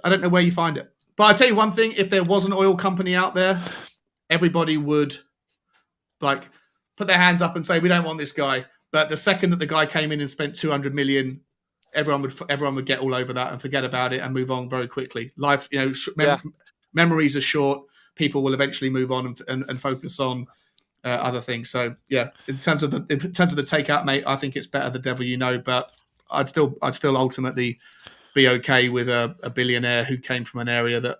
I don't know where you find it. But I'll tell you one thing: if there was an oil company out there, everybody would like put their hands up and say, "We don't want this guy." But the second that the guy came in and spent 200 million, everyone would get all over that and forget about it and move on very quickly. Life, memories are short. People will eventually move on and focus on other things. So yeah, in terms of the takeout, mate, I think it's better the devil but I'd still ultimately be okay with a billionaire who came from an area that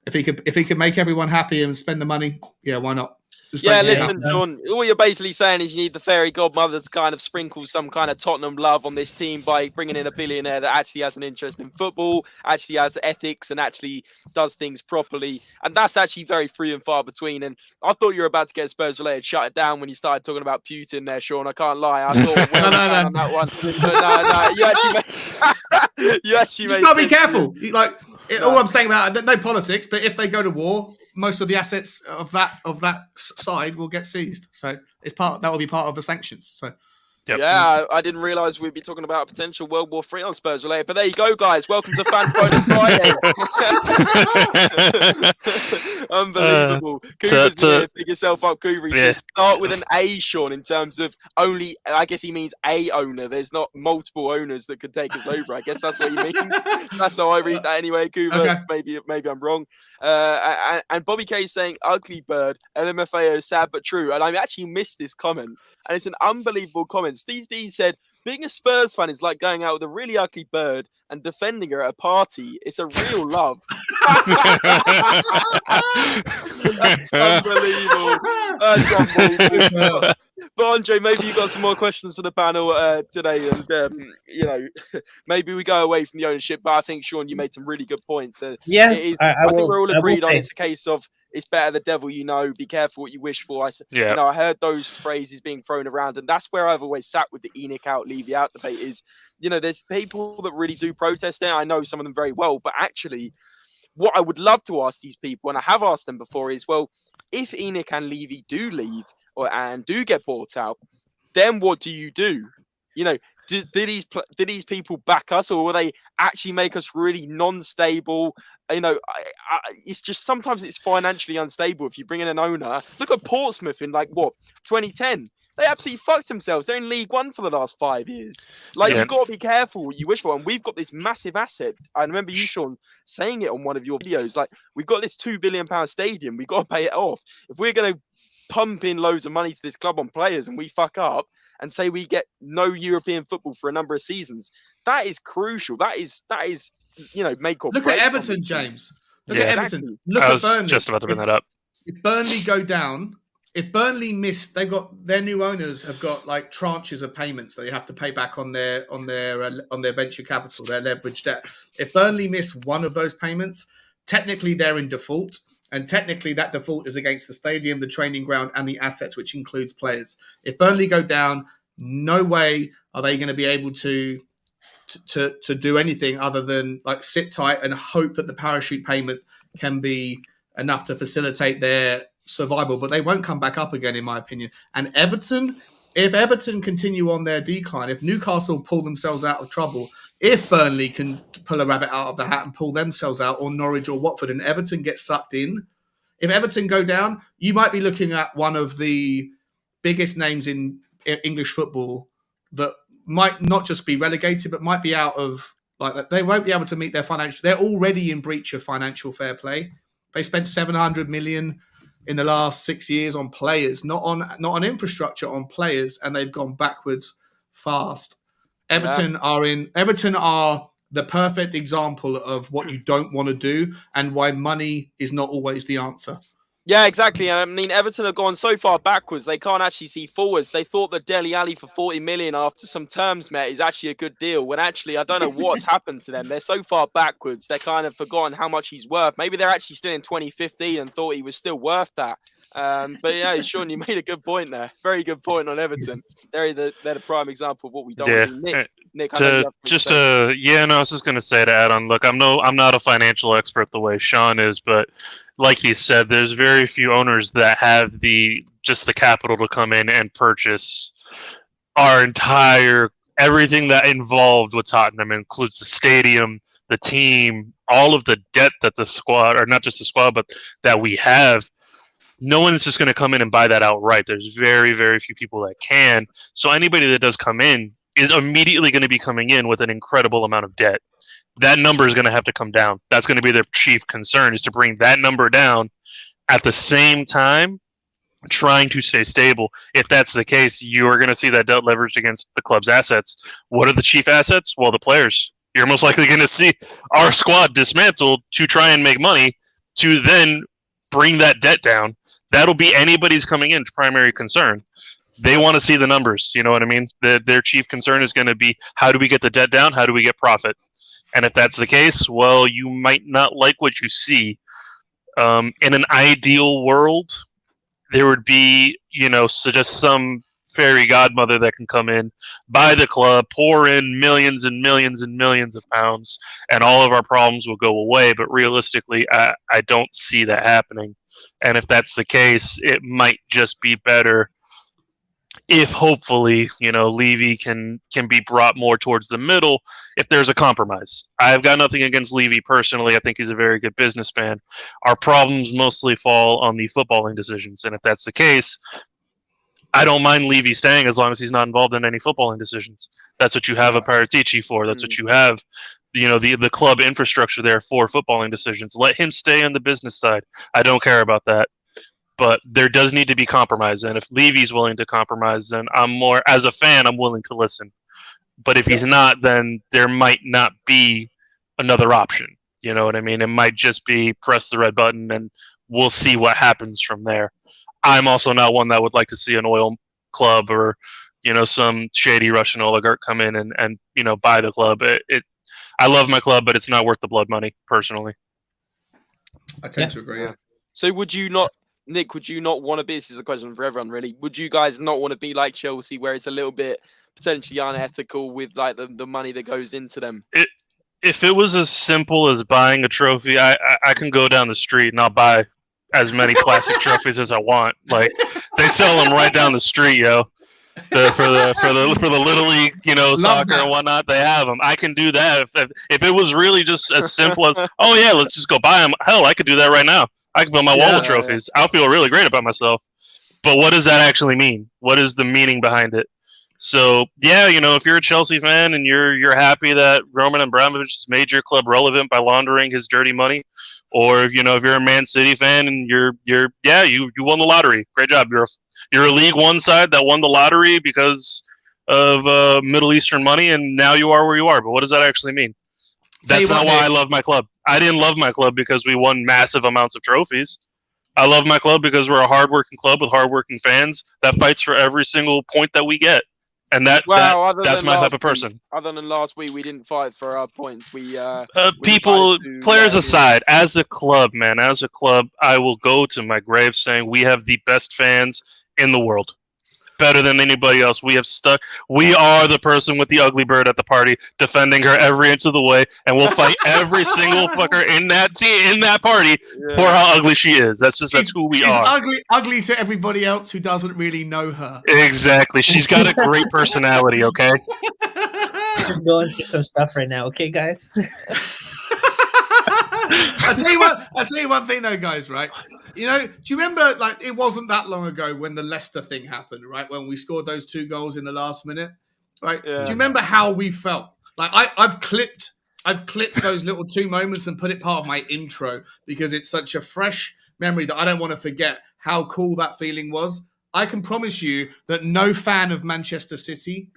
if he could make everyone happy and spend the money, yeah, why not? Listen, John, all you're basically saying is you need the fairy godmother to kind of sprinkle some kind of Tottenham love on this team by bringing in a billionaire that actually has an interest in football, actually has ethics, and actually does things properly. And that's actually very few and far between. And I thought you were about to get Spurs related, shut it down when you started talking about Putin there, Sean. I can't lie. I thought on that one. But no, you actually just gotta be careful. All I'm saying about no politics, but if they go to war, most of the assets of that side will get seized. So that will be part of the sanctions. So Yep. Yeah, I didn't realise we'd be talking about a potential World War III on Spurs related. But there you go, guys. Welcome to Fan Phone Friday. Unbelievable. Pick yourself up, Kubrick. Yeah. Start with an A, Sean, in terms of only, I guess he means a owner. There's not multiple owners that could take us over. I guess that's what he means. That's how I read that anyway, Kubrick. Okay. Maybe I'm wrong. And Bobby K saying, ugly bird, LMFAO, sad but true. And I actually missed this comment. And it's an unbelievable comment. Steve D said, being a Spurs fan is like going out with a really ugly bird and defending her at a party. It's a real love. That's unbelievable. That's unbelievable. But Andre, maybe you got some more questions for the panel today, and maybe we go away from the ownership. But I think Sean, you made some really good points. I think we're all agreed on. It's a case of it's better the devil be careful what you wish for. I heard those phrases being thrown around, and that's where I've always sat with the ENIC out, Levy out debate. Is there's people that really do protest there. I know some of them very well, but actually, what I would love to ask these people, and I have asked them before, is if ENIC and Levy do leave and do get bought out, then what do you do? Do these people back us, or will they actually make us really non-stable? It's just sometimes it's financially unstable. If you bring in an owner, look at Portsmouth in 2010. They absolutely fucked themselves. They're in League One for the last 5 years. You've got to be careful what you wish for. And we've got this massive asset. I remember you, Sean, saying it on one of your videos. We've got this £2 billion stadium. We've got to pay it off. If we're going to pump in loads of money to this club on players and we fuck up and say we get no European football for a number of seasons, that is crucial. That is make or break. Look at Everton, James. Look at Everton. Exactly. Look I at was Burnley. just about to bring that up. If Burnley go down, if Burnley miss, they've got their new owners have got tranches of payments that they have to pay back on their venture capital, their leverage debt. If Burnley miss one of those payments, technically they're in default, and technically that default is against the stadium, the training ground, and the assets, which includes players. If Burnley go down, no way are they going to be able to do anything other than sit tight and hope that the parachute payment can be enough to facilitate their survival, but they won't come back up again, in my opinion. And Everton, if Everton continue on their decline, if Newcastle pull themselves out of trouble, if Burnley can pull a rabbit out of the hat and pull themselves out, or Norwich or Watford, and Everton get sucked in, if Everton go down, you might be looking at one of the biggest names in English football that might not just be relegated, but might be out of, they won't be able to meet their financial, they're already in breach of financial fair play. They spent 700 million in the last 6 years on players, not on infrastructure, on players, and they've gone backwards fast. Everton are the perfect example of what you don't want to do and why money is not always the answer. Yeah, exactly. I mean, Everton have gone so far backwards, they can't actually see forwards. They thought that Dele Alli for 40 million after some terms met is actually a good deal, when actually, I don't know what's happened to them. They're so far backwards, they're kind of forgotten how much he's worth. Maybe they're actually still in 2015 and thought he was still worth that. But yeah, Sean, you made a good point there. Very good point on Everton. They're the prime example of what we don't want to do. Nick, I know you have to say. No, I was just gonna say to add on. Look, I'm not a financial expert the way Sean is, but like he said, there's very few owners that have the capital to come in and purchase our entire everything that involved with Tottenham. It includes the stadium, the team, all of the debt that the squad, or not just the squad, but that we have. No one's just going to come in and buy that outright. There's very, very few people that can. So anybody that does come in is immediately going to be coming in with an incredible amount of debt. That number is going to have to come down. That's going to be their chief concern, is to bring that number down at the same time trying to stay stable. If that's the case, you are going to see that debt leveraged against the club's assets. What are the chief assets? Well, the players. You're most likely going to see our squad dismantled to try and make money to then bring that debt down. That'll be anybody's coming in primary concern. They want to see the numbers. You know what I mean? Their chief concern is going to be, how do we get the debt down? How do we get profit? And if that's the case, well, you might not like what you see. In an ideal world, there would be, so just some fairy godmother that can come in, buy the club, pour in millions and millions and millions of pounds, and all of our problems will go away. But realistically, I don't see that happening. And if that's the case, it might just be better if hopefully, Levy can be brought more towards the middle if there's a compromise. I've got nothing against Levy personally. I think he's a very good businessman. Our problems mostly fall on the footballing decisions. And if that's the case, I don't mind Levy staying as long as he's not involved in any footballing decisions. That's what you have a Paratici for. That's what you have, the club infrastructure there for footballing decisions. Let him stay on the business side. I don't care about that. But there does need to be compromise. And if Levy's willing to compromise, then as a fan, I'm willing to listen. But if he's not, then there might not be another option. You know what I mean? It might just be press the red button and we'll see what happens from there. I'm also not one that would like to see an oil club or, some shady Russian oligarch come in and buy the club. I love my club, but it's not worth the blood money, personally. I tend to agree, yeah. So would you not, Nick, would you not want to be, this is a question for everyone really, would you guys not want to be like Chelsea where it's a little bit potentially unethical with like the money that goes into them? If it was as simple as buying a trophy, I can go down the street and I'll buy as many classic trophies as I want. Like, they sell them right down the street, yo. For the little league, soccer and whatnot, they have them. I can do that. If it was really just as simple as, oh yeah, let's just go buy them. Hell, I could do that right now. I can fill my wall with trophies. I'll feel really great about myself. But what does that actually mean? What is the meaning behind it? So yeah, if you're a Chelsea fan and you're happy that Roman Abramovich made your club relevant by laundering his dirty money, or if you're a Man City fan and you won the lottery, great job. You're a League One side that won the lottery because of Middle Eastern money, and now you are where you are. But what does that actually mean? That's not why I love my club. I didn't love my club because we won massive amounts of trophies. I love my club because we're a hardworking club with hardworking fans that fights for every single point that we get. And that's my type of person. Other than last week, we didn't fight for our points. Players aside, as a club, I will go to my grave saying we have the best fans in the world. Better than anybody else. We are the person with the ugly bird at the party, defending her every inch of the way, and we'll fight every single fucker in that party for how ugly she is. That's who we are. She's ugly to everybody else who doesn't really know her. Exactly. She's got a great personality, okay? Just going through some stuff right now, okay, guys? I'll tell you one thing though, guys, right? Do you remember, like, it wasn't that long ago when the Leicester thing happened, right? When we scored those 2 goals in the last minute, right? Yeah. Do you remember how we felt? Like, I've clipped those little 2 moments and put it part of my intro because it's such a fresh memory that I don't want to forget how cool that feeling was. I can promise you that no fan of Manchester City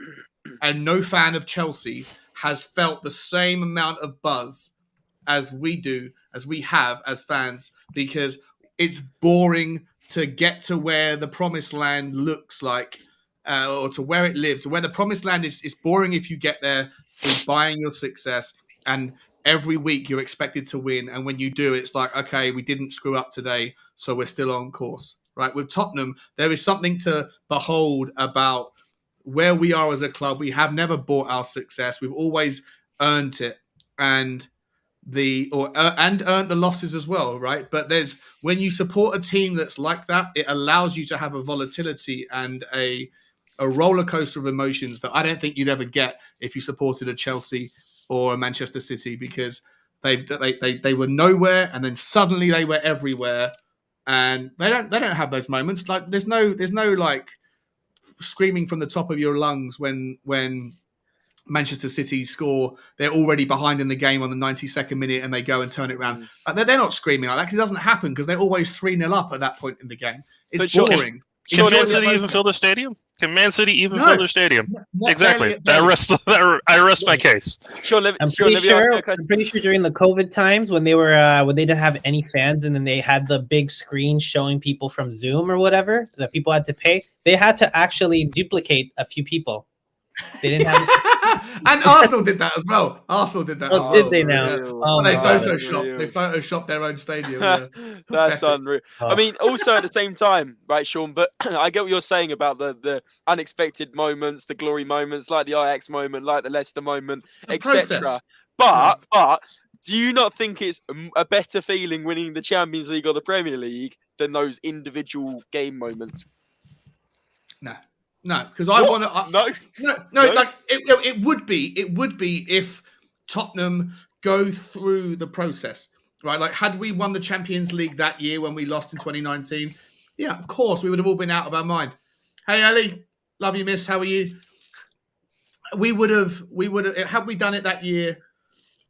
and no fan of Chelsea has felt the same amount of buzz as we have as fans, because it's boring to get to where the promised land looks like, or to where it lives. Where the promised land is boring if you get there through buying your success, and every week you're expected to win. And when you do, it's like, okay, we didn't screw up today, so we're still on course. right? With Tottenham, there is something to behold about where we are as a club. We have never bought our success. We've always earned it, and earned the losses as well, right? But when you support a team that's like that, it allows you to have a volatility and a roller coaster of emotions that I don't think you'd ever get if you supported a Chelsea or a Manchester City, because they were nowhere and then suddenly they were everywhere, and they don't have those moments. Like there's no like screaming from the top of your lungs when Manchester City score. They're already behind in the game on the 92nd minute and they go and turn it around. Like, they're not screaming like that because it doesn't happen, because they're always 3-0 up at that point in the game. It's boring. Can Man City even fill the stadium? Can Man City even fill their stadium? Exactly. I rest my case. I'm pretty sure during the COVID times when they were when they didn't have any fans and then they had the big screen showing people from Zoom or whatever that people had to pay, they had to actually duplicate a few people. They didn't have. And Arsenal did that as well. Did they now? Yeah. Oh, they photoshopped their own stadium. Yeah. That's unreal. I mean, also at the same time, right, Sean? But I get what you're saying about the unexpected moments, the glory moments, like the Ajax moment, like the Leicester moment, etc. But do you not think it's a better feeling winning the Champions League or the Premier League than those individual game moments? No, because I want to. No. Like it would be if Tottenham go through the process, right? Like, had we won the Champions League that year when we lost in 2019, yeah, of course we would have all been out of our mind. Hey, Ellie, love you, miss. How are you? We would have. Had we done it that year,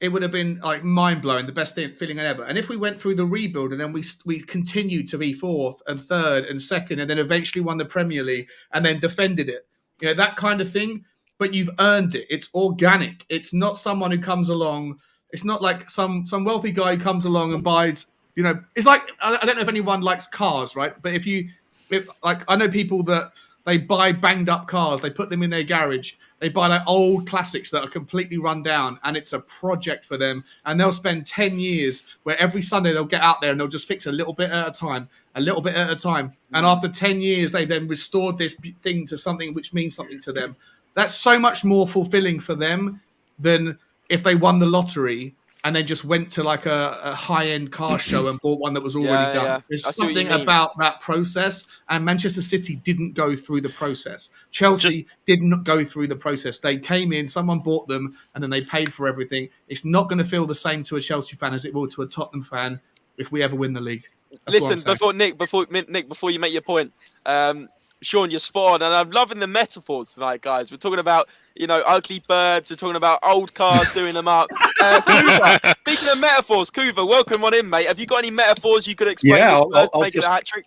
it would have been like mind blowing, the best feeling ever. And if we went through the rebuild and then we continued to be fourth and third and second, and then eventually won the Premier League and then defended it, that kind of thing. But you've earned it. It's organic. It's not someone who comes along. It's not like some wealthy guy who comes along and buys. It's like, I don't know if anyone likes cars, right? But if I know people that they buy banged up cars, they put them in their garage. They buy like old classics that are completely run down, and it's a project for them. And they'll spend 10 years where every Sunday they'll get out there and they'll just fix a little bit at a time. And after 10 years, they've then restored this thing to something which means something to them. That's so much more fulfilling for them than if they won the lottery and then just went to like a high-end car show and bought one that was already done. Yeah. There's something about that process, and Manchester City didn't go through the process. Chelsea didn't go through the process. They came in, someone bought them, and then they paid for everything. It's not going to feel the same to a Chelsea fan as it will to a Tottenham fan if we ever win the league. Listen, before you make your point, Sean, you're spot on, and I'm loving the metaphors tonight, guys. We're talking about, ugly birds. We're talking about old cars doing them up. Kuva, speaking of metaphors, Kuva, welcome on in, mate. Have you got any metaphors you could explain? Yeah, I'll make it a hat trick.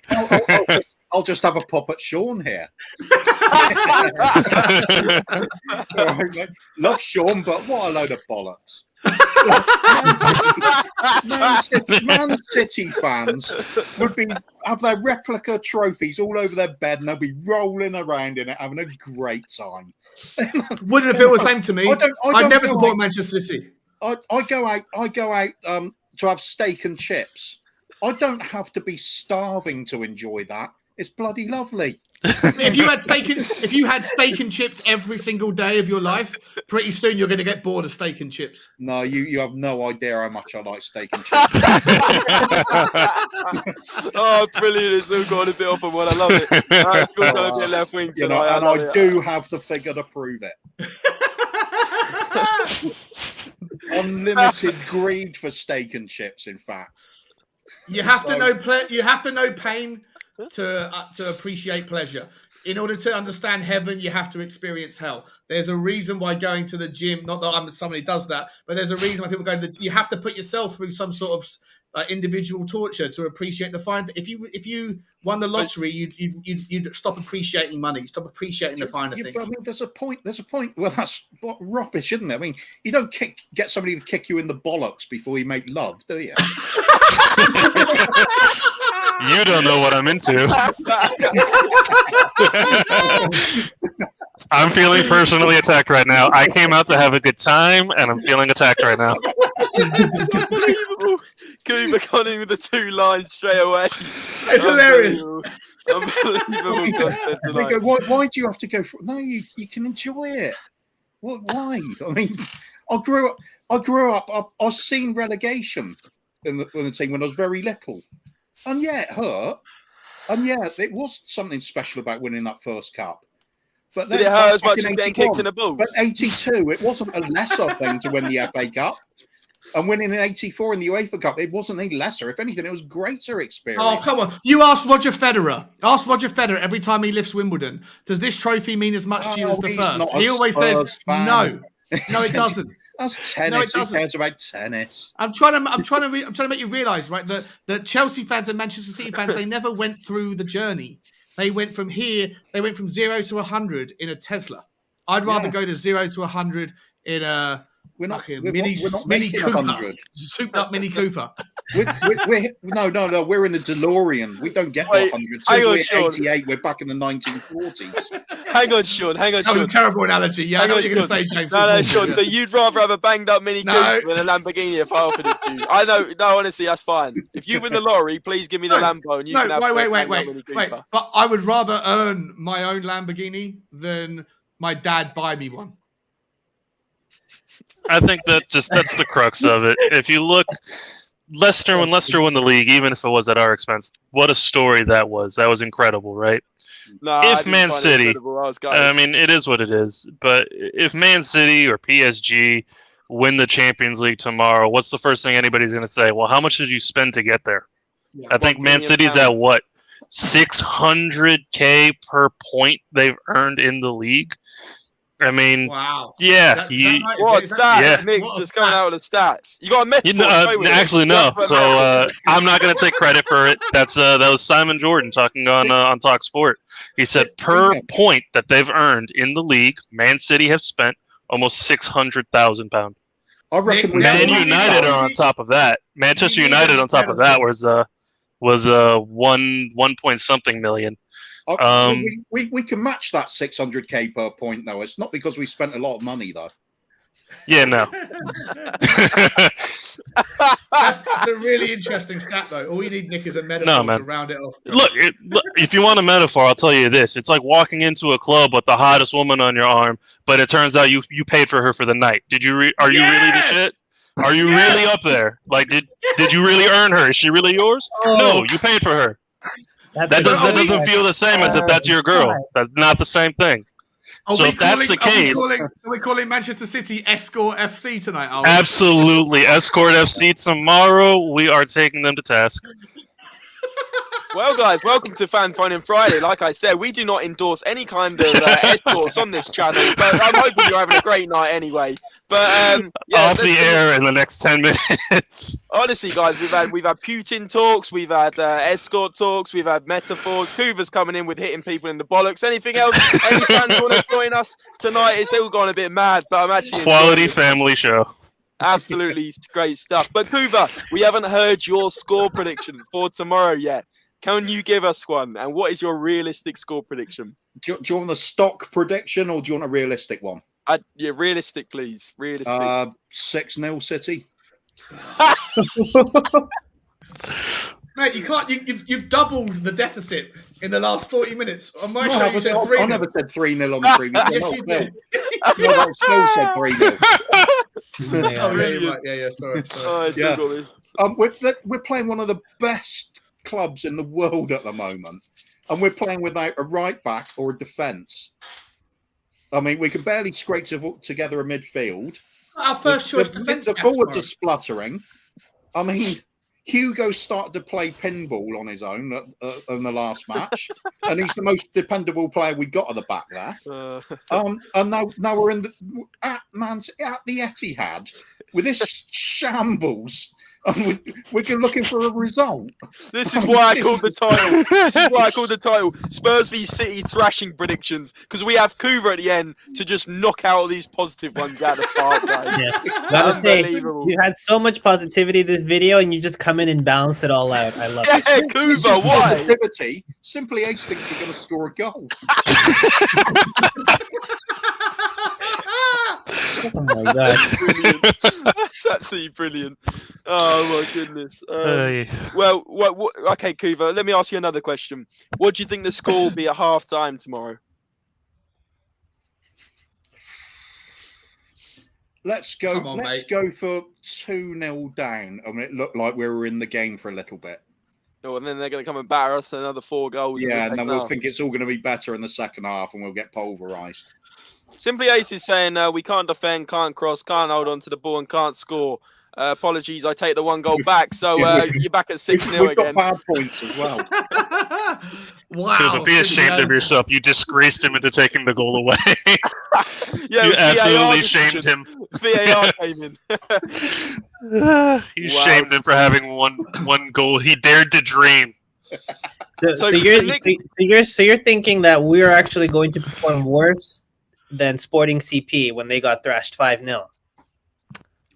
I'll just have a pop at Sean here. Love Sean, but what a load of bollocks. Man City fans would have their replica trophies all over their bed, and they'll be rolling around in it, having a great time. Wouldn't it feel the same to me? I'd never support Manchester City. I go out to have steak and chips. I don't have to be starving to enjoy that. It's bloody lovely. If you had steak and chips every single day of your life, pretty soon you're going to get bored of steak and chips. No, you have no idea how much I like steak and chips. Oh, brilliant! It's still going a bit off on one. I love it. Right, still going to be a left wing tonight. I do have the figure to prove it. Unlimited greed for steak and chips. In fact, you have to know pain to appreciate pleasure. In order to understand heaven, you have to experience hell. There's a reason why going to the gym, not that I'm somebody who does that, but there's a reason why people go to you have to put yourself through some sort of individual torture to appreciate the fine. If you won the lottery, you'd stop appreciating money, stop appreciating the finer things. But I mean, there's a point. Well, that's rubbish, isn't it? I mean, you don't get somebody to kick you in the bollocks before you make love, do you? You don't know what I'm into. I'm feeling personally attacked right now. I came out to have a good time, and I'm feeling attacked right now. Unbelievable. Cooper got in with the 2 lines straight away. It's hilarious. Unbelievable content They tonight. go, why do you have to go for? No, you can enjoy it. Why? I mean, I grew up. I've seen relegation in the team when I was very little, and yeah, it hurt. And yeah, it was something special about winning that first cup. But then, Did it hurt as back much in as getting kicked 81, in the balls? But 82, it wasn't a lesser thing to win the FA Cup. And winning in 84 in the UEFA Cup, it wasn't any lesser. If anything, it was greater experience. Oh, come on. You ask Roger Federer. Ask Roger Federer every time he lifts Wimbledon. Does this trophy mean as much to you as the he's first? not a He always Spurs says, fan. no. No, it doesn't. That's tennis. No, it Who doesn't. cares about tennis? I'm trying to make you realise, right, that Chelsea fans and Manchester City fans, they never went through the journey. They went from 0 to 100 in a Tesla. I'd rather go to 0 to 100 in a We're not Mini making Cooper, 100. souped up Mini Cooper. No, we're in the DeLorean. We don't get Wait, 100. hang Since on, we're Sean. 88, we're back in the 1940s. Hang on, Sean. That was a terrible analogy. Yeah, I know what you're going to say, James. No, Sean. So you'd rather have a banged up Mini No. Cooper than a Lamborghini if I offered it to you? I know. No, honestly, that's fine. If you win the lottery, please give me the Lambo and you can have the banged up Mini Wait. Cooper. But I would rather earn my own Lamborghini than my dad buy me one. I think that's the crux of it. If you look, when Leicester won the league, even if it was at our expense, what a story that was. That was incredible, right? No, I If didn't Man find it City, incredible. I was gutted. I mean, it is what it is. But if Man City or PSG win the Champions League tomorrow, what's the first thing anybody's going to say? Well, how much did you spend to get there? Yeah. I think £1 Man million. City's at what? 600K per point they've earned in the league. I mean, Wow. yeah. Is that right? What Is that- stats? Yeah. Nick's What a just coming stat. out with the stats. You got a metaphor. Go with it. Actually, no. Yeah, So I'm not going to take credit for it. That was Simon Jordan talking on Talk Sport. He said per point that they've earned in the league, Man City have spent almost £600,000. I reckon Nick, we Man Yeah. United are on top of that. Manchester You need United a on top of that was 1 point something million. We can match that 600K per point, though. It's not because we spent a lot of money, though. Yeah, no. That's a really interesting stat, though. All you need, Nick, is a metaphor man. to round it off. Look, if you want a metaphor, I'll tell you this. It's like walking into a club with the hottest woman on your arm, but it turns out you paid for her for the night. Are you really the Yes! shit? Are you really up there? Like, did you really earn her? Is she really yours? Oh. No, you paid for her. That doesn't feel the same as if that's your girl. That's not the same thing. So if that's the case, So we're calling Manchester City Escort FC tonight, are we? absolutely. Escort FC tomorrow. We are taking them to task. Well, guys, welcome to Fan Fun Friday. Like I said, we do not endorse any kind of escorts on this channel, but I'm hoping you're having a great night anyway. But Off the air in the next 10 minutes. Honestly, guys, we've had Putin talks, we've had escort talks, we've had metaphors. Hoover's coming in with hitting people in the bollocks. Anything else? Any fans want to join us tonight? It's all gone a bit mad, but I'm actually Quality enjoying it. family show. Absolutely great stuff. But Hoover, we haven't heard your score prediction for tomorrow yet. Can you give us one? And what is your realistic score prediction? Do you want the stock prediction or do you want a realistic one? Yeah, realistic, please. Realistic. 6-0 City. Mate, you can't. You've doubled the deficit in the last 40 minutes. On my show, you said I 3-0. never said 3-0 on the previous one. Yes, you did. No, I still said 3-0. Oh, yeah, you're right. Yeah, sorry. Oh, it's Yeah. still got me. We're playing one of the best clubs in the world at the moment, and we're playing without a right back or a defence. I mean, we can barely scrape together a midfield. Our first choice defence. The forwards are spluttering. I mean, Hugo started to play pinball on his own in the last match, and he's the most dependable player we got at the back there. And now we're at the Etihad with this shambles, and we're looking for a result. This is why I called the title. This is why I called the title Spurs v City Thrashing Predictions, because we have Coover at the end to just knock out these positive ones out of the park, guys. Yeah. Gotta say, Unbelievable. you had so much positivity this video, and you just come in and balance it all out. I love it. Yeah, This is Coover, why? positivity. Simply Ace thinks we're going to score a goal. Oh my god. Brilliant. That's absolutely brilliant. Oh my goodness. Well, okay, Kuva, let me ask you another question. What do you think the score will be at half time tomorrow? Let's go. Come on, let's mate. go for 2-0 down. I mean, it looked like we were in the game for a little bit. Oh, and then they're going to come and batter us another 4 goals. Yeah, and then we'll think it's all going to be better in the second half, and we'll get pulverised. Simply Ace is saying we can't defend, can't cross, can't hold on to the ball, and can't score. Apologies, I take the 1 goal back. So you're back at 6-0 We've got again. bad points as well. Wow. Kuva, be ashamed of yourself. You disgraced him into taking the goal away. Yeah, You it was VAR absolutely decision. shamed him. VAR came in. You Wow. shamed him for having one goal. He dared to dream. So you're thinking that we're actually going to perform worse than Sporting CP when they got thrashed 5-0.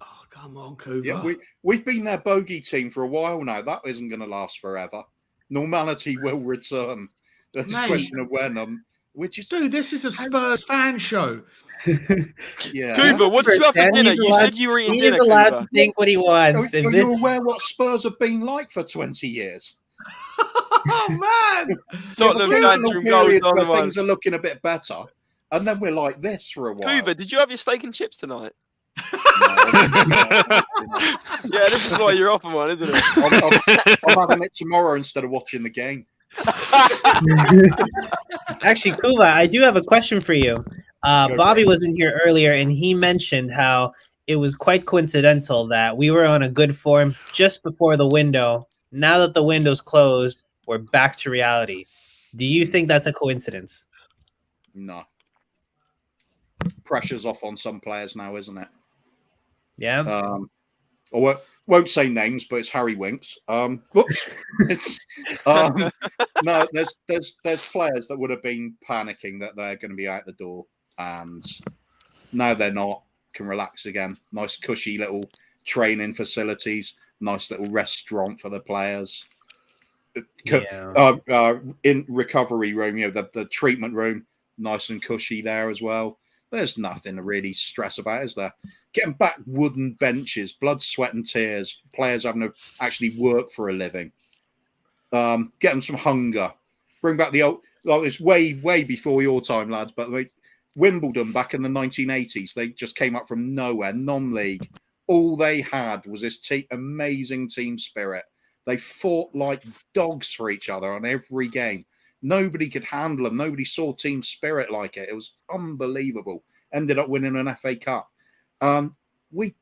Oh, come on, Kuva. Yeah, we've been their bogey team for a while now. That isn't going to last forever. Normality will return. It's a question of when. Dude, this is a Spurs fan show. Yeah. Kuva, what did you have for dinner? You said you were eating dinner, He's allowed Kuva. to think what he wants. Are you aware what Spurs have been like for 20 years? Oh, man. Tottenham Occasional tantrum goes periods on where and on. things are looking a bit better, and then we're like this for a while. Kuva, did you have your steak and chips tonight? No. Yeah, this is why you're off on one, isn't it? I'm having it tomorrow instead of watching the game. Actually, Kuva, I do have a question for you. Bobby was in here earlier, and he mentioned how it was quite coincidental that we were on a good form just before the window. Now that the window's closed, we're back to reality. Do you think that's a coincidence? No. Pressure's off on some players now, isn't it? Yeah. I won't say names, but it's Harry Winks. Whoops. No, there's players that would have been panicking that they're going to be out the door, and now they're not. Can relax again. Nice cushy little training facilities. Nice little restaurant for the players. Yeah. In recovery room, the treatment room, nice and cushy there as well. There's nothing to really stress about, is there? Getting back wooden benches, blood, sweat, and tears. Players having to actually work for a living. Get them some hunger. Bring back the old. Well, it's way before your time, lads. But Wimbledon back in the 1980s, they just came up from nowhere, non-league. All they had was this amazing team spirit. They fought like dogs for each other on every game. Nobody could handle them. Nobody saw team spirit like it. It was unbelievable. Ended up winning an FA Cup. We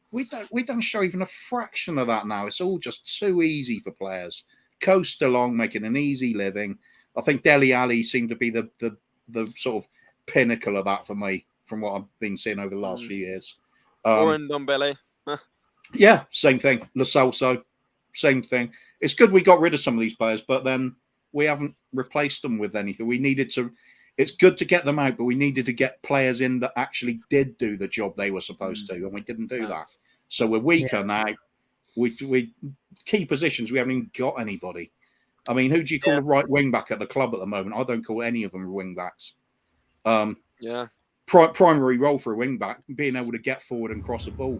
don't show even a fraction of that now. It's all just too easy for players. Coast along, making an easy living. I think Dele Alli seemed to be the sort of pinnacle of that for me, from what I've been seeing over the last few years. Oren Dombele. Yeah, same thing. Lo Celso, same thing. It's good we got rid of some of these players, but then we haven't replaced them with anything. We needed to. It's good to get them out, but we needed to get players in that actually did do the job they were supposed to, and we didn't do that. So we're weaker now. We key positions, we haven't even got anybody. I mean, who do you call a right wing back at the club at the moment? I don't call any of them wing backs. Primary role for a wing back, being able to get forward and cross a ball.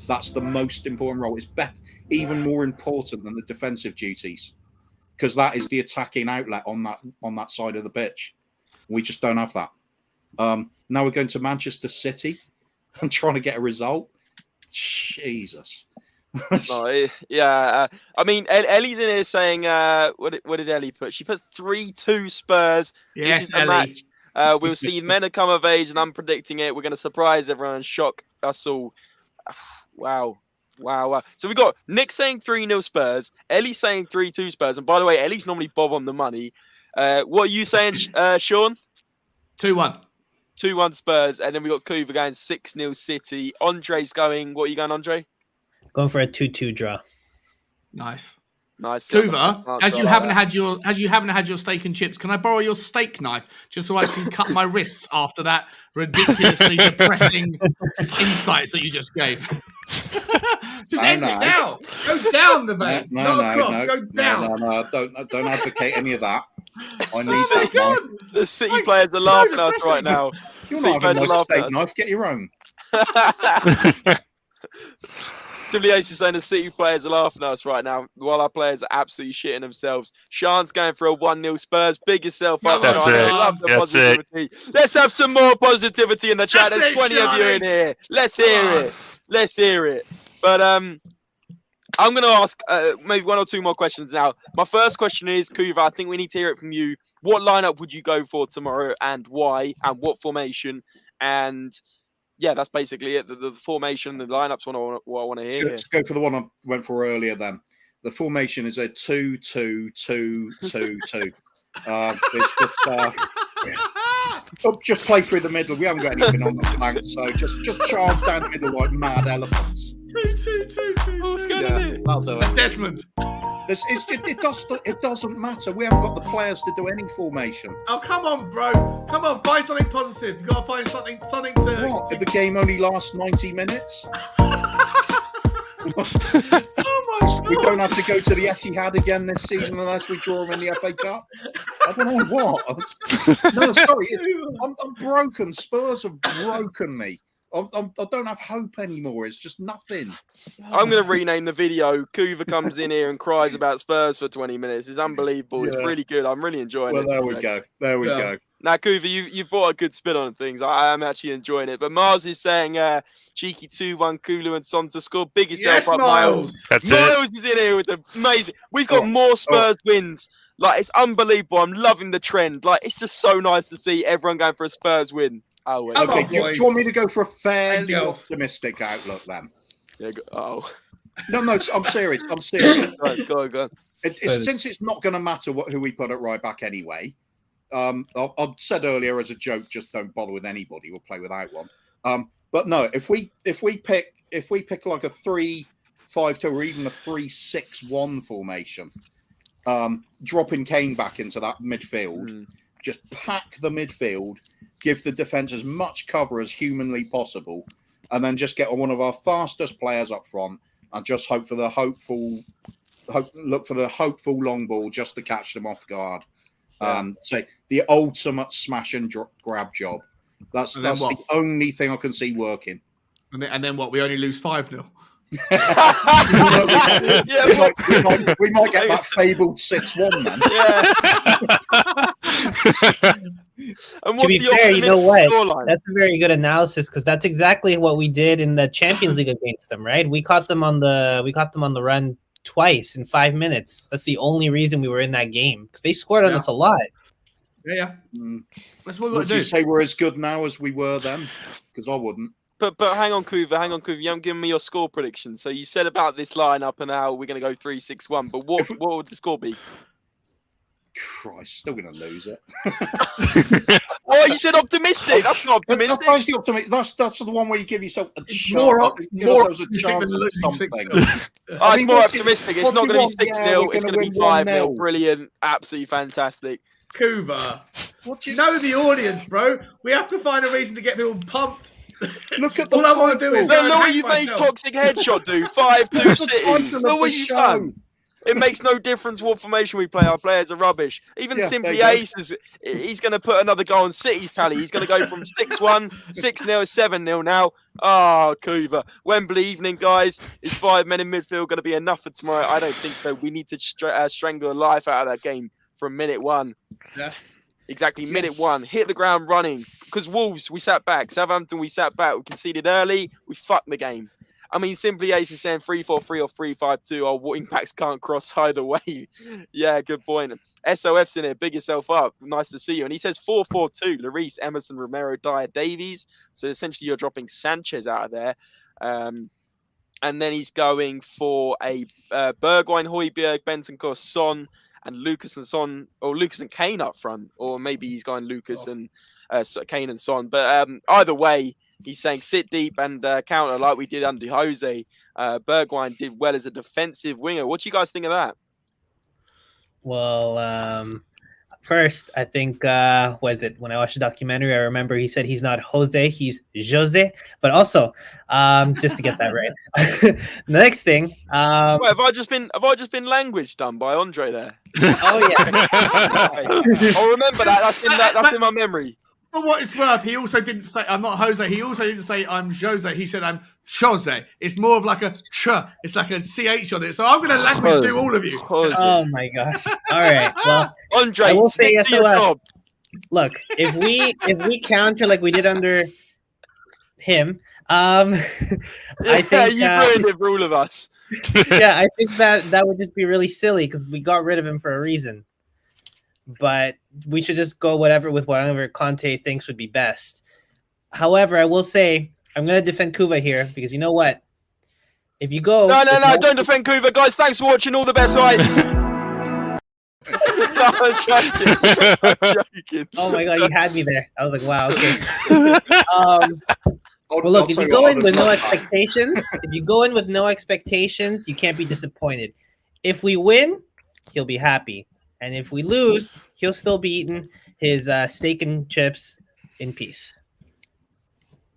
That's the most important role. It's even more important than the defensive duties, because that is the attacking outlet on that side of the pitch. We just don't have that. Now we're going to Manchester City and trying to get a result. Jesus. I mean, Ellie's in here saying, what did Ellie put? She put 3-2 Spurs. Yes, this is the Ellie. match. We'll see men have come of age, and I'm predicting it. We're going to surprise everyone and shock us all. Wow. So we got Nick saying 3-0 Spurs, Ellie saying 3-2 Spurs, and by the way, Ellie's normally Bob on the money. What are you saying, Sean? 2-1. 2-1 Spurs, and then we got Kuva going 6-0 City. Andre's going. What are you going, Andre? Going for a 2-2 draw. Nice. Kuva, as you haven't had your steak and chips, can I borrow your steak knife just so I can cut my wrists after that ridiculously depressing insights that you just gave? Just end it now. Go down the vein. Not across. Go down. No. Don't advocate any of that. I need Oh my that God. knife. The City players are laughing at us right now. You're not having my steak knife. Get your own. Simply Ace is saying the City players are laughing at us right now, while our players are absolutely shitting themselves. Sean's going for a 1-0 Spurs. Big yourself up, That's Sean. it. I love the That's it. positivity. Let's have some more positivity in the chat. That's There's it, plenty of you in Seanie. here. Let's hear it. Let's hear it. But I'm going to ask maybe one or two more questions now. My first question is, Kuva, I think we need to hear it from you. What lineup would you go for tomorrow and why and what formation? And yeah, that's basically it. The formation, the lineups, what I want to hear. Let's go for the one I went for earlier then. The formation is a 2-2-2-2-2. It's just play through the middle. We haven't got anything on the flank, so just charge down the middle like mad elephants. 2-2-2-2-2. What's going Yeah, on here? that'll do it. Desmond. It doesn't matter. We haven't got the players to do any formation. Oh, come on, bro. Come on, find something positive. You got to find something to... What? Did the game only last 90 minutes? Oh, my God. We don't have to go to the Etihad again this season unless we draw them in the FA Cup. I don't know what. No, sorry. I'm broken. Spurs have broken me. I don't have hope anymore. It's just nothing. I'm going to rename the video. Kuva comes in here and cries about Spurs for 20 minutes. It's unbelievable. Yeah. It's really good. I'm really enjoying Well, it. there we go. There we go. Now, Kuva, you've brought a good spin on things. I am actually enjoying it. But Miles is saying cheeky 2-1 Kulu and Son to score. Big yourself Yes, up, Miles. That's Miles is in here with the amazing. We've got more Spurs wins. Like, it's unbelievable. I'm loving the trend. Like, it's just so nice to see everyone going for a Spurs win. Oh, wait. Come Okay, on, do you want me to go for a fairly girls. optimistic outlook then? Yeah, No, No, I'm serious. I'm serious. Right, go on. Since it's not going to matter who we put at right back anyway. I said earlier as a joke, just don't bother with anybody. We'll play without one. But no, if we pick like a 3-5-2 or even a 3-6-1 formation, dropping Kane back into that midfield, just pack the midfield, give the defense as much cover as humanly possible, and then just get one of our fastest players up front and just look for the hopeful long ball just to catch them off guard. Say the ultimate smash and grab job. That's the only thing I can see working. And then what? We only lose 5-0. we might get that fabled 6-1 then. Yeah. And To be fair, you know what? That's a very good analysis because that's exactly what we did in the Champions League against them, right? We caught them on the run twice in 5 minutes. That's the only reason we were in that game because they scored on us a lot. Yeah. That's what we Would you say we're as good now as we were then? Because I wouldn't. But hang on, Kuva. You haven't given me your score prediction. So you said about this lineup and how we're going to go 3-6-1. But what would the score be? Christ, still going to lose it. Oh, you said optimistic. That's not optimistic. That's the one where you give yourself a chance. More chance than losing something. It's more optimistic. It's not going to be 6-0. It's going to be 5-0. 1-0. Brilliant. Absolutely fantastic. Kuva. What do you know the audience, bro? We have to find a reason to get people pumped. Look at the all I want to do is look what you made Toxic Headshot do. 5-2 City. Look what you've done. It makes no difference what formation we play. Our players are rubbish. Even Simply Ace he's going to put another goal on City's tally. He's going to go from 6-1, 6-0, 7-0 now. Oh, Kuva. Wembley evening, guys. Is 5 men in midfield going to be enough for tomorrow? I don't think so. We need to strangle the life out of that game from minute one. Yeah. Exactly, minute one. Hit the ground running. Because Wolves, we sat back. Southampton, we sat back. We conceded early. We fucked the game. I mean, Simply Ace is saying 3-4-3 or 3-5-2. Our wing backs can't cross either way. Yeah, good point. SOF's in here. Big yourself up. Nice to see you. And he says 4-4-2. Lloris, Emerson, Romero, Dyer, Davies. So essentially you're dropping Sanchez out of there. And then he's going for a Bergwijn, Højbjerg, Bentancur, Son, and Lucas and Son, or Lucas and Kane up front. Or maybe he's going Lucas and Kane and Son. But either way, he's saying sit deep and counter like we did under Jose. Bergwijn did well as a defensive winger. What do you guys think of that? Well, first, I think, was it when I watched the documentary, I remember he said he's not Jose, he's Jose. But also, just to get that right. The next thing. Wait, have I just been language done by Andre there? Oh, yeah. I'll remember that. That's in my memory. For what it's worth, he also didn't say I'm not Jose. He also didn't say I'm Jose. He said I'm Chose. It's more of like a ch. It's like a ch on it. So I'm going to language do all of you. Oh my gosh! All right. Well, Andre, I will say stick to your SOS. job. Look, if we counter like we did under him, I think you ruined it for all of us. yeah, I think that would just be really silly because we got rid of him for a reason. But we should just go whatever Conte thinks would be best. However, I will say I'm going to defend Kuva here because you know what? If you go... No, don't defend Kuva. Guys, thanks for watching. All the best. All right. No, I'm joking. Oh my God, you had me there. I was like, wow, okay. Well, look, if you go in with no expectations, you can't be disappointed. If we win, he'll be happy. And if we lose, he'll still be eating his steak and chips in peace.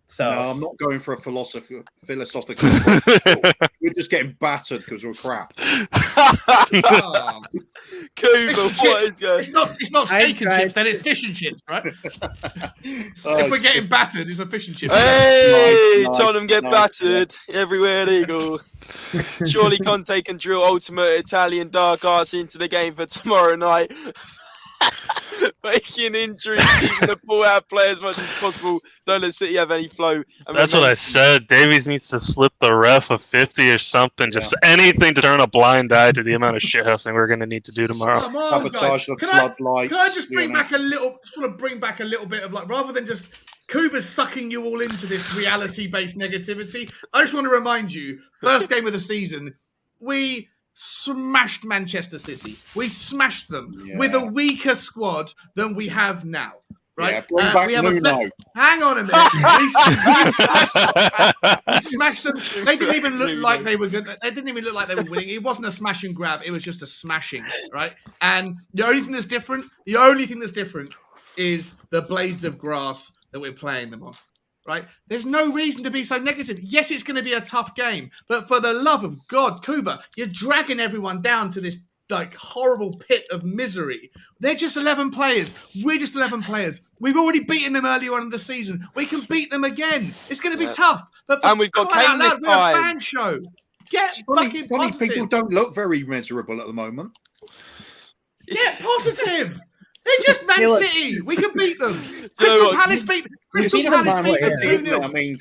So no, I'm not going for a philosophical. We're just getting battered because we're crap. Oh. Kuva, what is going? It's not steak and chips, then it's fish and chips, right? If we're getting battered, it's a fish and chips. Hey, Nice, Tottenham get nice, battered everywhere illegal. Surely Conte can drill ultimate Italian dark arts into the game for tomorrow night. Making injuries, keeping the ball out, play as much as possible. Don't let City have any flow. That's what I said. Davies needs to slip the ref a 50 or something. Just anything to turn a blind eye to the amount of shithousing we're going to need to do tomorrow. Come on, guys. Sabotage the floodlights. Can I just bring back a little? Just want to bring back a little bit of like, rather than just Kuva's sucking you all into this reality-based negativity. I just want to remind you, first game of the season, we smashed Manchester City. We smashed them with a weaker squad than we have now. Right? Yeah, bring back we have Nuno. Hang on a minute. We smashed them. They didn't even look like they were good. They didn't even look like they were winning. It wasn't a smash and grab. It was just a smashing, right? And the only thing that's different is the blades of grass that we're playing them on. Right? There's no reason to be so negative. Yes, it's going to be a tough game, but for the love of God, Kuva, you're dragging everyone down to this like horrible pit of misery. They're just 11 players. We're just 11 players. We've already beaten them earlier on in the season. We can beat them again. It's going to be tough. But and we've got Kane this we're a time. fan show. Get fucking Funny positive. people don't look very miserable at the moment. Get positive. They're just Man City. We can beat them. Crystal Palace beat them 2-0. I mean,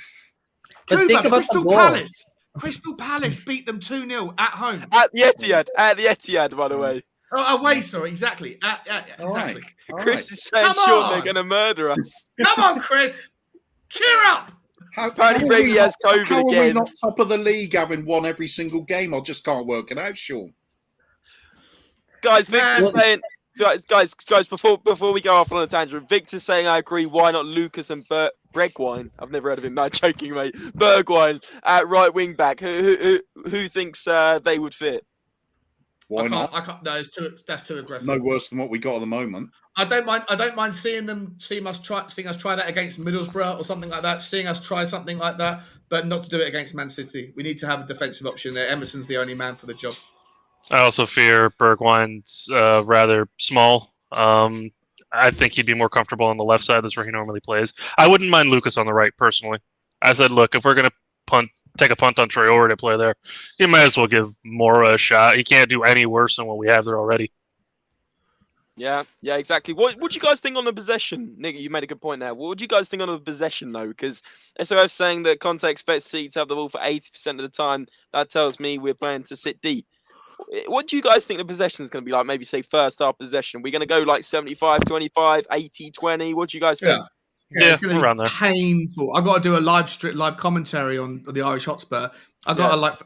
Crystal Palace beat them 2-0 at home. At the Etihad, by the way. Oh, away, sorry, exactly. Exactly. All Chris is saying, sure, they're going to murder us. Come on, Chris. Cheer up. Apparently, Brady has COVID how again. Are we not top of the league having won every single game? I just can't work it out, Sean. Guys, Victor's saying... Guys, before we go off on a tangent, Victor's saying I agree. Why not Lucas and Bregwine? I've never heard of him. No, joking, mate. Bergwijn at right wing back. Who thinks they would fit? Why not? I can't. No, that's too aggressive. No worse than what we got at the moment. I don't mind seeing us try that against Middlesbrough or something like that. Seeing us try something like that, but not to do it against Man City. We need to have a defensive option there. Emerson's the only man for the job. I also fear Bergwijn's rather small. I think he'd be more comfortable on the left side. That's where he normally plays. I wouldn't mind Lucas on the right, personally. I said, look, if we're going to take a punt on Traore to play there, you might as well give Mora a shot. He can't do any worse than what we have there already. Yeah, exactly. What do you guys think on the possession? Nick, you made a good point there. What do you guys think on the possession, though? Because SOF's saying that Conte expects City to have the ball for 80% of the time. That tells me we're playing to sit deep. What do you guys think the possession is going to be like? Maybe say first half possession. We're going to go like 75-25, 80-20. What do you guys think? Yeah, it's going to be painful. I've got to do a live commentary on the Irish Hotspur. I've got to like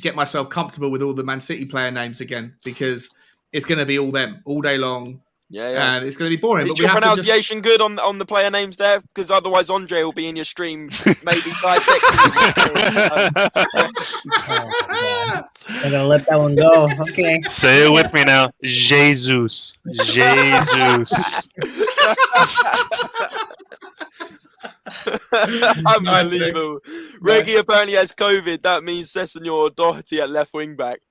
get myself comfortable with all the Man City player names again because it's going to be all them all day long. Yeah. And it's going to be boring. Is your pronunciation good on the player names there? Because otherwise Andre will be in your stream maybe dissecting. I'm gonna let that one go. Okay. Say it with me now. Jesus. Unbelievable. Reggie apparently has COVID. That means Sessegnon Doherty at left wing back.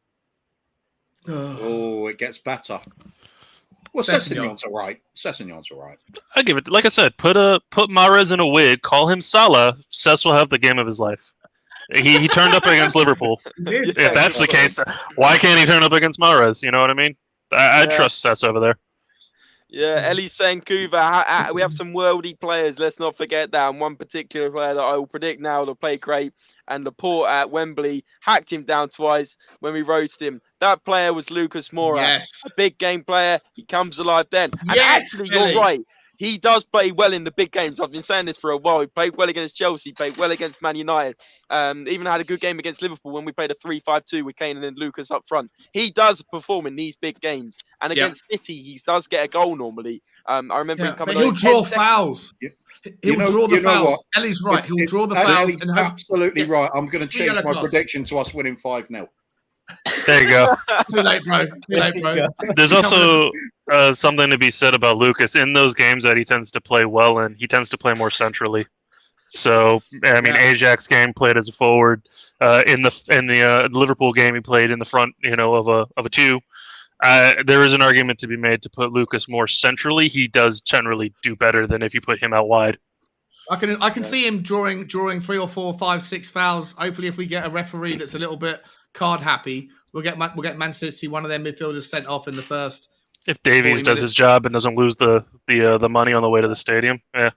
Oh, it gets better. Well, Sessegnon's all right. Sessegnon's all right. I give it. Like I said, put Mahrez in a wig, call him Salah. Cess will have the game of his life. He turned up against Liverpool. If that's the case, why can't he turn up against Mahrez? You know what I mean? I trust Cess over there. Yeah, Ellie's saying, Kuva, we have some worldy players. Let's not forget that. And one particular player that I will predict now will play great. And Laporte at Wembley hacked him down twice when we roasted him. That player was Lucas Moura. Yes. A big game player. He comes alive then. And Yes, actually, Ellie. you're right. He does play well in the big games. I've been saying this for a while. He played well against Chelsea, played well against Man United. Even had a good game against Liverpool when we played a 3-5-2 with Kane and then Lucas up front. He does perform in these big games. And against City, he does get a goal normally. I remember him coming but he'll on draw 10 fouls. He'll draw the fouls. Ellie's right. He'll draw the fouls. Ellie's absolutely right. I'm going to change my prediction to us winning 5-0. There you go. Too late, bro. There's also something to be said about Lucas. In those games that he tends to play well in, he tends to play more centrally. So, I mean, Ajax game played as a forward. In the Liverpool game, he played in the front, of a 2. There is an argument to be made to put Lucas more centrally. He does generally do better than if you put him out wide. I can see him drawing 3 or 4, 5, 6 fouls. Hopefully, if we get a referee that's a little bit card happy, we'll get Man City, one of their midfielders, sent off in the first. If Davies does his job and doesn't lose the money on the way to the stadium, there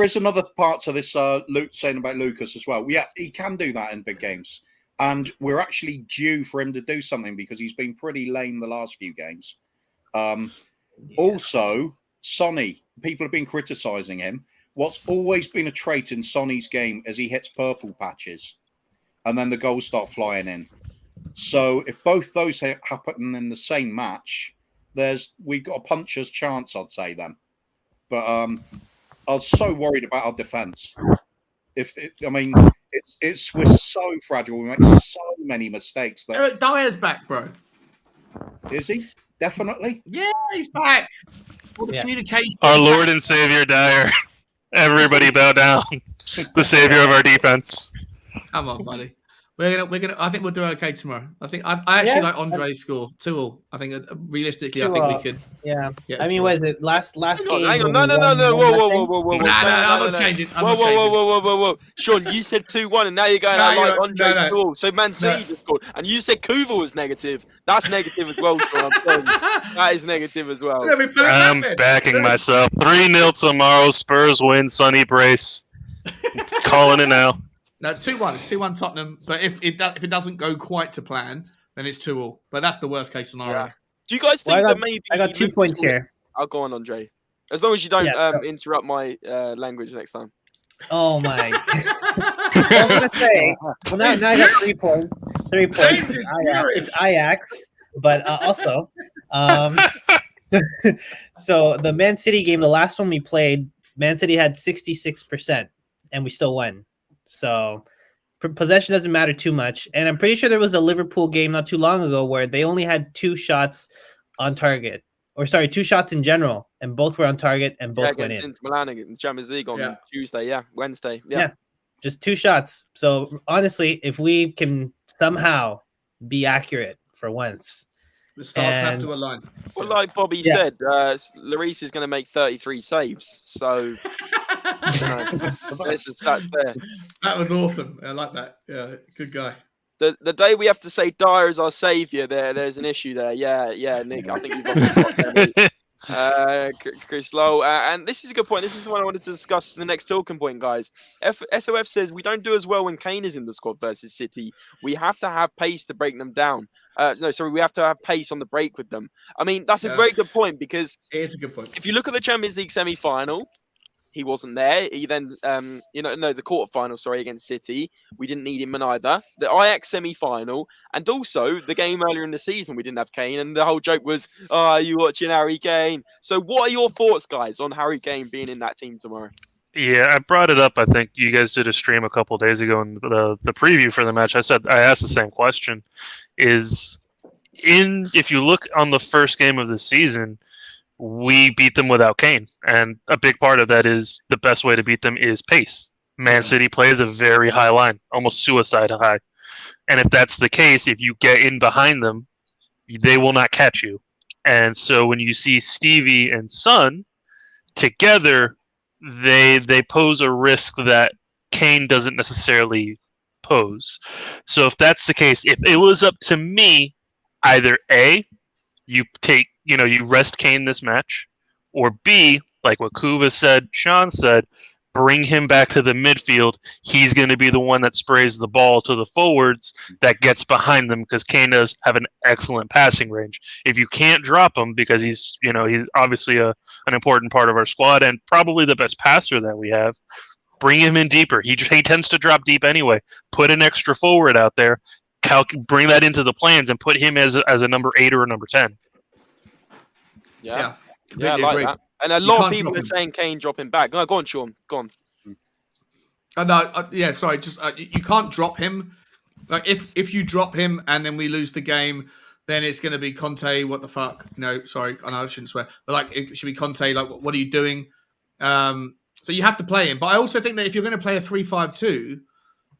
is another part to this. Luke saying about Lucas as well. Yeah, he can do that in big games, and we're actually due for him to do something because he's been pretty lame the last few games. Also, Sonny. People have been criticising him. What's always been a trait in Sonny's game is he hits purple patches, and then the goals start flying in. So if both those happen in the same match, we've got a puncher's chance, I'd say then. But I was so worried about our defence. We're so fragile. We make so many mistakes. Eric Dyer's back, bro. Is he? Definitely. Yeah, he's back. All the communication. Our Lord and Savior Dyer. Everybody bow down. The savior of our defense. Come on, buddy. We're gonna. I think we'll do okay tomorrow. I think I actually like Andre's score 2-2. I think realistically, I think we could. Yeah. I mean, what is it? Last game. Hang on. No. Whoa. I'm not changing. Whoa. Sean, you said 2-1, and now you're going out like Andre's score. So Man City just scored, and you said Kuva was negative. That's negative as well, Sean. I'm telling you. That is negative as well. I'm backing myself. 3-0 tomorrow. Spurs win. Sunny brace. Calling it now. No, 2-1. It's 2-1 Tottenham. But if it doesn't go quite to plan, then it's 2-2. But that's the worst case scenario. Yeah. Do you guys think that maybe I got 2 points here? I'll go on, Andre. As long as you don't interrupt my language next time. Oh my! I was gonna say. Well, now I got 3 points. 3 points. It's Ajax, but also, so the Man City game, the last one we played, Man City had 66%, and we still won. So possession doesn't matter too much. And I'm pretty sure there was a Liverpool game not too long ago where they only had 2 shots on target. Or sorry, 2 shots in general, and both were on target and both went in. Inter Milan in the Champions League on Tuesday, Wednesday. Yeah, just 2 shots. So honestly, if we can somehow be accurate for once. The stars have to align. Well, like Bobby said, Lloris is going to make 33 saves. So there's the stats there. That was awesome. I like that. Yeah, good guy. The day we have to say Dyer is our saviour, there's an issue there. Yeah, Nick. I think you've got Chris Lowe. And this is a good point. This is what I wanted to discuss in the next talking point, guys. SOF says we don't do as well when Kane is in the squad versus City. We have to have pace to break them down. We have to have pace on the break with them. I mean, that's a very good point because it is a good point. If you look at the Champions League semi-final, he wasn't there. He then, the quarterfinal, against City. We didn't need him either. The Ajax semi-final, and also the game earlier in the season, we didn't have Kane, and the whole joke was, are you watching Harry Kane? So what are your thoughts, guys, on Harry Kane being in that team tomorrow? Yeah, I brought it up. I think you guys did a stream a couple of days ago in the preview for the match. I asked the same question. If you look on the first game of the season, we beat them without Kane. And a big part of that is the best way to beat them is pace. Man City plays a very high line, almost suicide high. And if that's the case, if you get in behind them, they will not catch you. And so when you see Stevie and Son together, they pose a risk that Kane doesn't necessarily pose. So if that's the case, if it was up to me, either A, you rest Kane this match, or B, like what Kuva said, Sean said, bring him back to the midfield. He's going to be the one that sprays the ball to the forwards that gets behind them, because Kane does have an excellent passing range. If you can't drop him, because he's obviously an important part of our squad and probably the best passer that we have, bring him in deeper. He tends to drop deep anyway. Put an extra forward out there. Bring that into the plans and put him as a number 8 or a number 10. Yeah, completely I like agree. that. And a lot of people are saying Kane dropping back. No, go on, Sean. Go on. Sorry. Just you can't drop him. Like if you drop him and then we lose the game, then it's going to be Conte. What the fuck? Sorry, I know I shouldn't swear, but like it should be Conte. Like, what are you doing? So you have to play him. But I also think that if you're going to play a 3-5-2,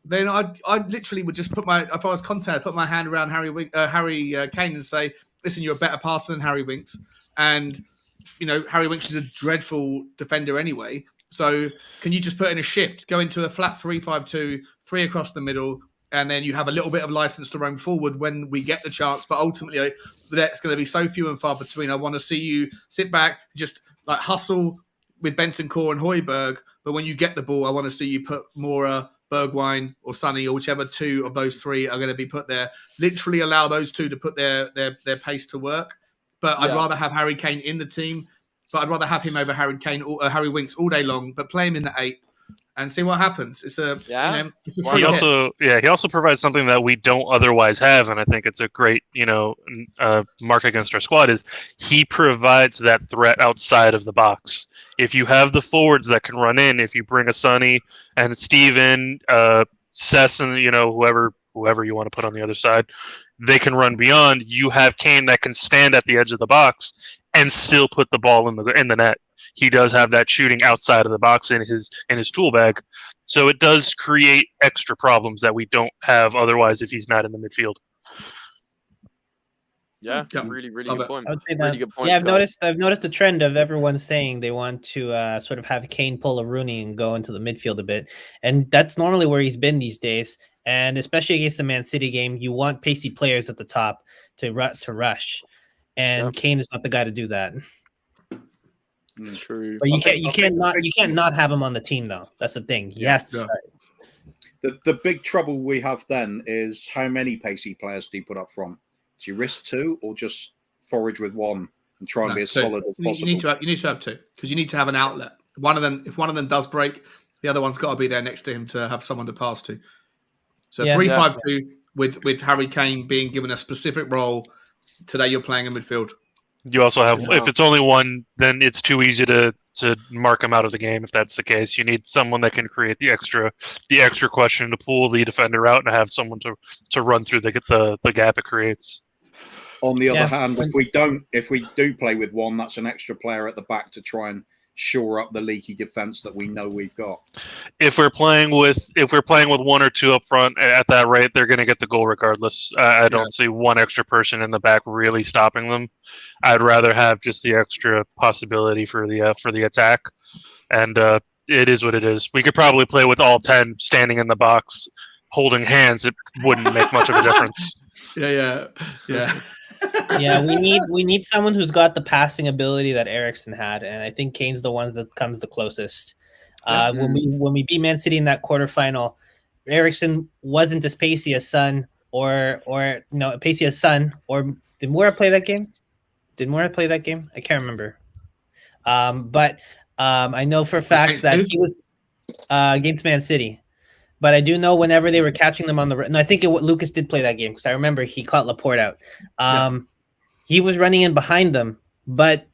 then I literally would just if I was Conte, I'd put my hand around Harry Kane and say, listen, you're a better passer than Harry Winks, and Harry Winks is a dreadful defender anyway. So can you just put in a shift, go into a flat 3-5-2, 3 across the middle, and then you have a little bit of license to roam forward when we get the chance. But ultimately, that's going to be so few and far between. I want to see you sit back, just like hustle with Bentancur and Højbjerg. But when you get the ball, I want to see you put Mora, Bergwijn, or Sonny, or whichever 2 of those 3 are going to be put there. Literally allow those 2 to put their pace to work. But I'd rather have Harry Kane in the team. But I'd rather have him over Harry Kane or Harry Winks all day long. But play him in the 8 and see what happens. It's a it's a free hit. He also provides something that we don't otherwise have, and I think it's a great mark against our squad is he provides that threat outside of the box. If you have the forwards that can run in, if you bring a Sonny and Steven, Cess, and whoever you want to put on the other side, they can run beyond. You have Kane that can stand at the edge of the box and still put the ball in the net. He does have that shooting outside of the box in his tool bag, so it does create extra problems that we don't have otherwise if he's not in the midfield. Yeah, really good point. I would say that. Really good point. Yeah, I've noticed the trend of everyone saying they want to sort of have Kane pull a Rooney and go into the midfield a bit, and that's normally where he's been these days. And especially against the Man City game, you want pacey players at the top to rush, and Kane is not the guy to do that. True. But you can't not have him on the team though. That's the thing. He has to start. The big trouble we have then is how many pacey players do you put up front? Do you risk 2 or just forage with 1 and try and be as solid as possible? You need to have 2 because you need to have an outlet. If one of them does break, the other one's got to be there next to him to have someone to pass to. So 3-5-2 with Harry Kane being given a specific role. Today you're playing in midfield. You also have, if it's only 1, then it's too easy to mark him out of the game. If that's the case, you need someone that can create the extra question to pull the defender out and have someone to run through the gap it creates. On the other hand, if we do play with 1, that's an extra player at the back to try and shore up the leaky defense that we know we've got. If we're playing with 1 or 2 up front at that rate, they're going to get the goal regardless. I don't see 1 extra person in the back really stopping them. I'd rather have just the extra possibility for the attack, and it is what it is. We could probably play with all 10 standing in the box, holding hands. It wouldn't make much of a difference. Yeah. Yeah, we need someone who's got the passing ability that Eriksen had, and I think Kane's the ones that comes the closest. When we beat Man City in that quarterfinal, Eriksen wasn't as pacey as Son, or did Moura play that game? I can't remember. But I know for a fact that he was against Man City. But I do know whenever they were catching them on the... No, I think Lucas did play that game because I remember he caught Laporte out. He was running in behind them, but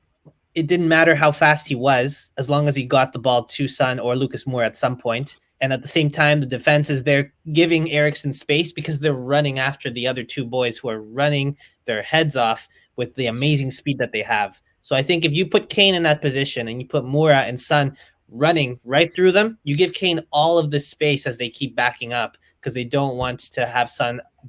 it didn't matter how fast he was as long as he got the ball to Son or Lucas Moura at some point. And at the same time, the defense is there giving Eriksen space because they're running after the other 2 boys who are running their heads off with the amazing speed that they have. So I think if you put Kane in that position and you put Moura and Son running right through them. You give Kane all of the space as they keep backing up because they don't want to have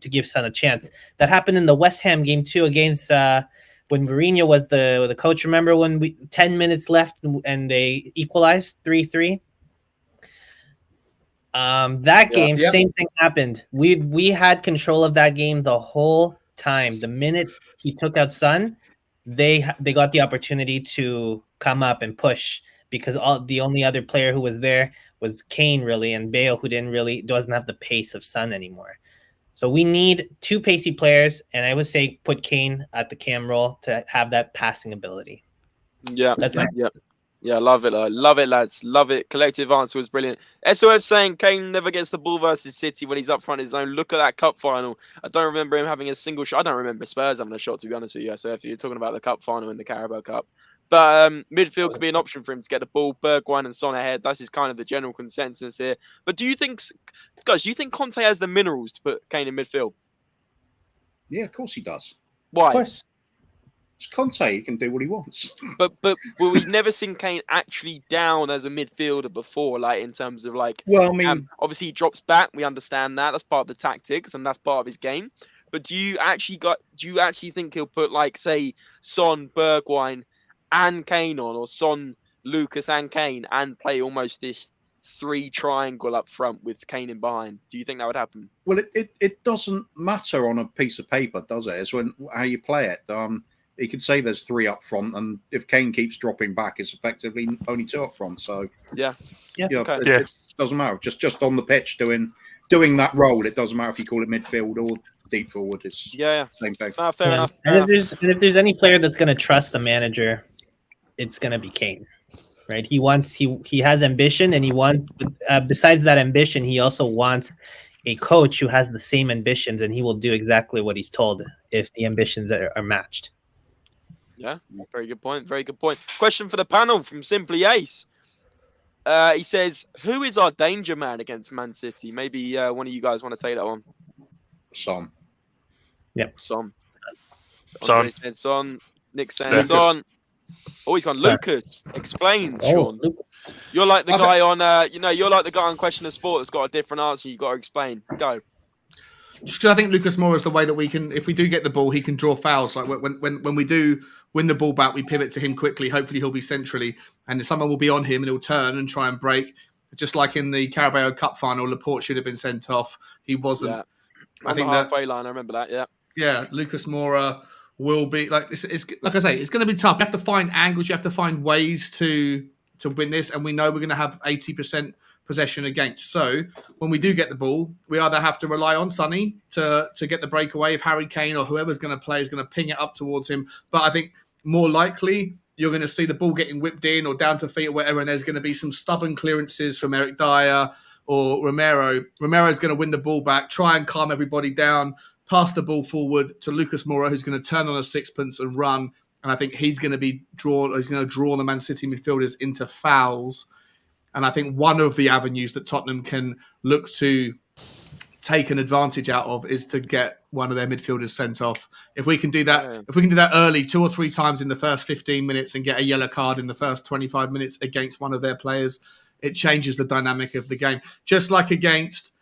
give Son a chance. That happened in the West Ham game too against when Mourinho was the coach. Remember when 10 minutes left and they equalized 3-3? That game, same thing happened. We had control of that game the whole time. The minute he took out Son, they got the opportunity to come up and push because the only other player who was there was Kane, really, and Bale, who doesn't have the pace of Son anymore. So we need two pacey players, and I would say put Kane at the cam role to have that passing ability. Yeah, that's my Yeah, love it, lads. Love it. Collective answer was brilliant. SOF saying Kane never gets the ball versus City when he's up front his zone. Look at that cup final. I don't remember him having a single shot. I don't remember Spurs having a shot, to be honest with you, SOF. You're talking about the cup final in the Carabao Cup. But midfield could be an option for him to get the ball. Bergwijn and Son ahead. That's kind of the general consensus here. But do you think Conte has the minerals to put Kane in midfield? Yeah, of course he does. Why? Of course. It's Conte, he can do what he wants. But we've never seen Kane actually down as a midfielder before, like in terms of like. Well, I mean, obviously he drops back. We understand that. That's part of the tactics and that's part of his game. But do you actually think he'll put like say Son, Bergwijn, and Kane on, or Son, Lucas, and Kane, and play almost this 3 triangle up front with Kane in behind? Do you think that would happen? Well, it doesn't matter on a piece of paper, does it? It's how you play it. He could say there's 3 up front, and if Kane keeps dropping back, it's effectively only 2 up front. So it doesn't matter. Just on the pitch doing that role. It doesn't matter if you call it midfield or deep forward. It's same thing. Fair enough. And if there's any player that's going to trust the manager, it's going to be Kane, right? He has ambition, and he wants. Besides that ambition, he also wants a coach who has the same ambitions, and he will do exactly what he's told if the ambitions are matched. Yeah, very good point. Very good point. Question for the panel from Simply Ace. He says, "Who is our danger man against Man City?" Maybe one of you guys want to take that one. Son. Yep. Son. Son. Nick saying Son. Oh, he's gone. Lucas. Explain, Sean. Lucas. You're like the guy on. You're like the guy on Question of Sport that's got a different answer. You got to explain. Go. Just because I think Lucas Moura is the way that we can, if we do get the ball, he can draw fouls. Like when we do win the ball back, we pivot to him quickly. Hopefully he'll be centrally, and someone will be on him and he'll turn and try and break. Just like in the Carabao Cup final, Laporte should have been sent off. He wasn't. Yeah. I think the halfway line. I remember that. Yeah. Yeah, Lucas Moura will be like this. It's like I say, it's going to be tough. You have to find angles. You have to find ways to win this, and we know we're going to have 80% possession against. So when we do get the ball, we either have to rely on Sonny to get the breakaway if Harry Kane or whoever's going to play is going to ping it up towards him. But I think more likely you're going to see the ball getting whipped in or down to feet or whatever, and there's going to be some stubborn clearances from Eric Dyer or Romero. Romero's going to win the ball back, try and calm everybody down, pass the ball forward to Lucas Moura, who's going to turn on a sixpence and run. And I think he's going to draw the Man City midfielders into fouls. And I think one of the avenues that Tottenham can look to take an advantage out of is to get one of their midfielders sent off. If we can do that, if we can do that early 2 or 3 times in the first 15 minutes and get a yellow card in the first 25 minutes against one of their players, it changes the dynamic of the game. Just like against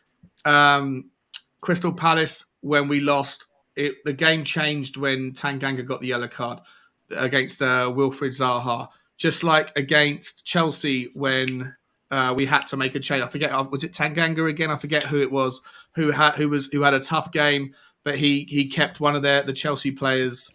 Crystal Palace when we lost, the game changed when Tanganga got the yellow card against Wilfried Zaha. Just like against Chelsea when we had to make a change. I forget, was it Tanganga again? I forget who it was who had a tough game, but he kept one of the Chelsea players.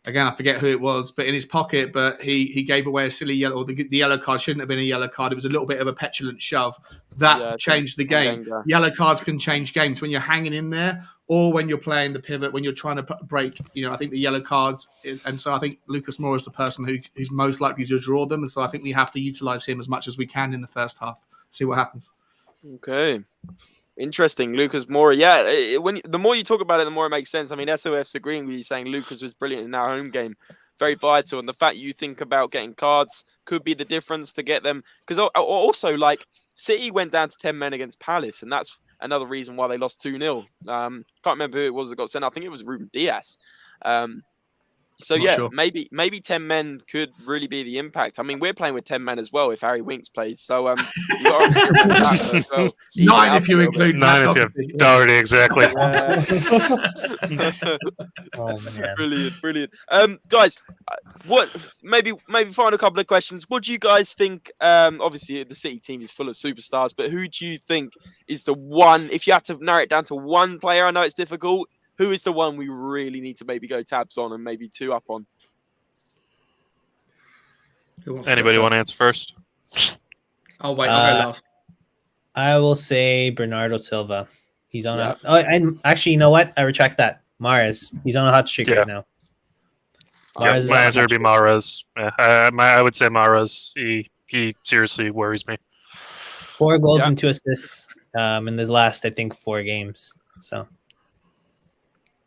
Again, I forget who it was, but in his pocket. But he gave away a silly yellow, or the yellow card shouldn't have been a yellow card. It was a little bit of a petulant shove that changed the game. Yellow cards can change games when you're hanging in there, or when you're playing the pivot, when you're trying to break. I think the yellow cards, and so I think Lucas Moura is the person who's most likely to draw them, and so I think we have to utilise him as much as we can in the first half. See what happens. Okay. Interesting, Lucas Moura. Yeah, the more you talk about it, the more it makes sense. I mean, SOF's agreeing with you, saying Lucas was brilliant in our home game, very vital. And the fact you think about getting cards could be the difference to get them. Because also, like, City went down to 10 men against Palace, and that's another reason why they lost 2-0. Can't remember who it was that got sent. I think it was Ruben Diaz. So Not yeah, sure. maybe 10 men could really be the impact. I mean, we're playing with 10 men as well if Harry Winks plays. So you got to remember that as well. Even 9 up if a you little bit. include Matt 9 if you have Doherty. Doherty, exactly. Oh man. Brilliant. Guys, what maybe final couple of questions. What do you guys think? Obviously the City team is full of superstars, but who do you think is the one? If you had to narrow it down to one player, I know it's difficult. Who is the one we really need to maybe go tabs on and maybe 2 up on? Who wants to go Anybody first? want to answer first? Oh wait, I'll go last. I will say Bernardo Silva. He's on Yeah. a. Oh, and actually, you know what? I retract that. Mahrez. He's on a hot streak Yeah. right now. Yeah, Mahrez is my on a answer hot would be streak. Mahrez. Yeah, I would say Mahrez. He seriously worries me. 4 goals Yeah. and 2 assists in his last, I think, 4 games. So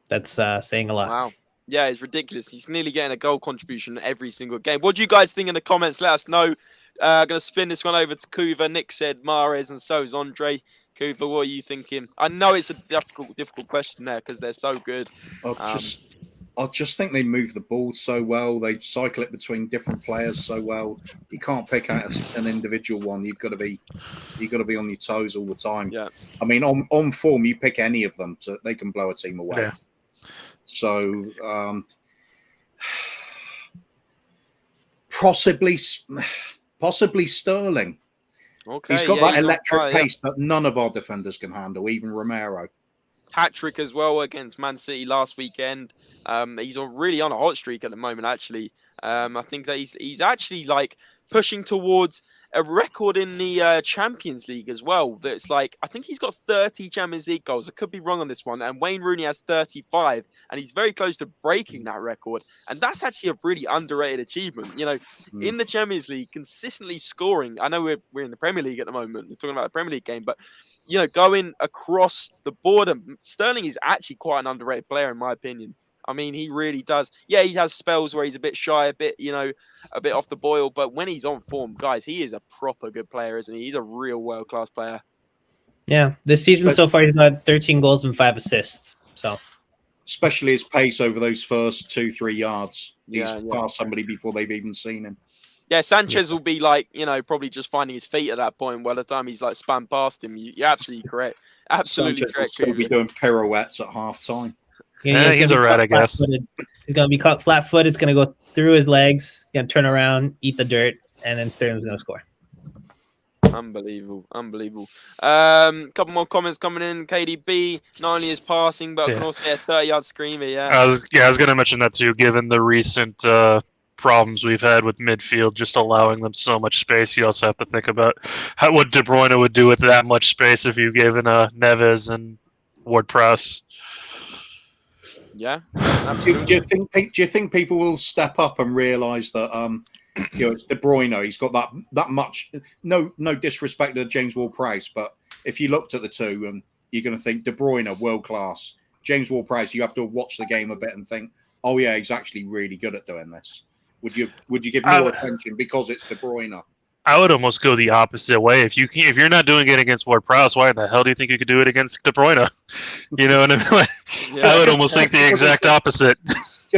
that's saying a lot. Wow. Yeah, it's ridiculous. He's nearly getting a goal contribution every single game. What do you guys think in the comments? Let us know. Going to spin this one over to Kuva. Nick said Mahrez and so is Andre. Kuva, what are you thinking? I know it's a difficult question there because they're so good. I just think they move the ball so well. They cycle it between different players so well. You can't pick out an individual one. You've got to be on your toes all the time. Yeah. I mean, on form, you pick any of them, they can blow a team away. Yeah. So possibly Sterling. Okay. He's got yeah, that he's on electric fire, yeah. pace that none of our defenders can handle, even Romero. Hat-trick as well against Man City last weekend. He's really on a hot streak at the moment, actually. I think that he's actually like pushing towards a record in the Champions League as well. That's like, I think he's got 30 Champions League goals. I could be wrong on this one. And Wayne Rooney has 35, and he's very close to breaking that record. And that's actually a really underrated achievement. You know, in the Champions League, consistently scoring. I know we're in the Premier League at the moment. We're talking about a Premier League game, but you know, going across the border, Sterling is actually quite an underrated player in my opinion. I mean, he really does. Yeah, he has spells where he's a bit shy, a bit off the boil. But when he's on form, guys, he is a proper good player, isn't he? He's a real world-class player. Yeah, this season so far he's got 13 goals and 5 assists. So, especially his pace over those first 2-3 yards. He's Yeah. past somebody before they've even seen him. Yeah, Sanchez will be like, you know, probably just finding his feet at that point. By the time he's like spun past him, you're absolutely correct. Absolutely Sanchez will correct. still be Kuva. doing pirouettes at half time. Yeah, he's a rat, I guess. He's going to be caught flat-footed. It's going to go through his legs. He's going to turn around, eat the dirt, and then Sterling's going to score. Unbelievable. Couple more comments coming in. KDB, not only is passing, but can also get a 30-yard screamer. Yeah. I was going to mention that too. Given the recent problems we've had with midfield, just allowing them so much space, you also have to think about what De Bruyne would do with that much space if you gave in Neves and Ward-Prowse. Yeah. Do you think people will step up and realise that it's De Bruyne? He's got that much. No disrespect to James Ward-Prowse, but if you looked at the two, and you're going to think De Bruyne world class. James Ward-Prowse, you have to watch the game a bit and think, oh yeah, he's actually really good at doing this. Would you give more attention because it's De Bruyne? I would almost go the opposite way. If you're not doing it against Ward-Prowse, why in the hell do you think you could do it against De Bruyne? You know what I mean? I would almost think the exact opposite.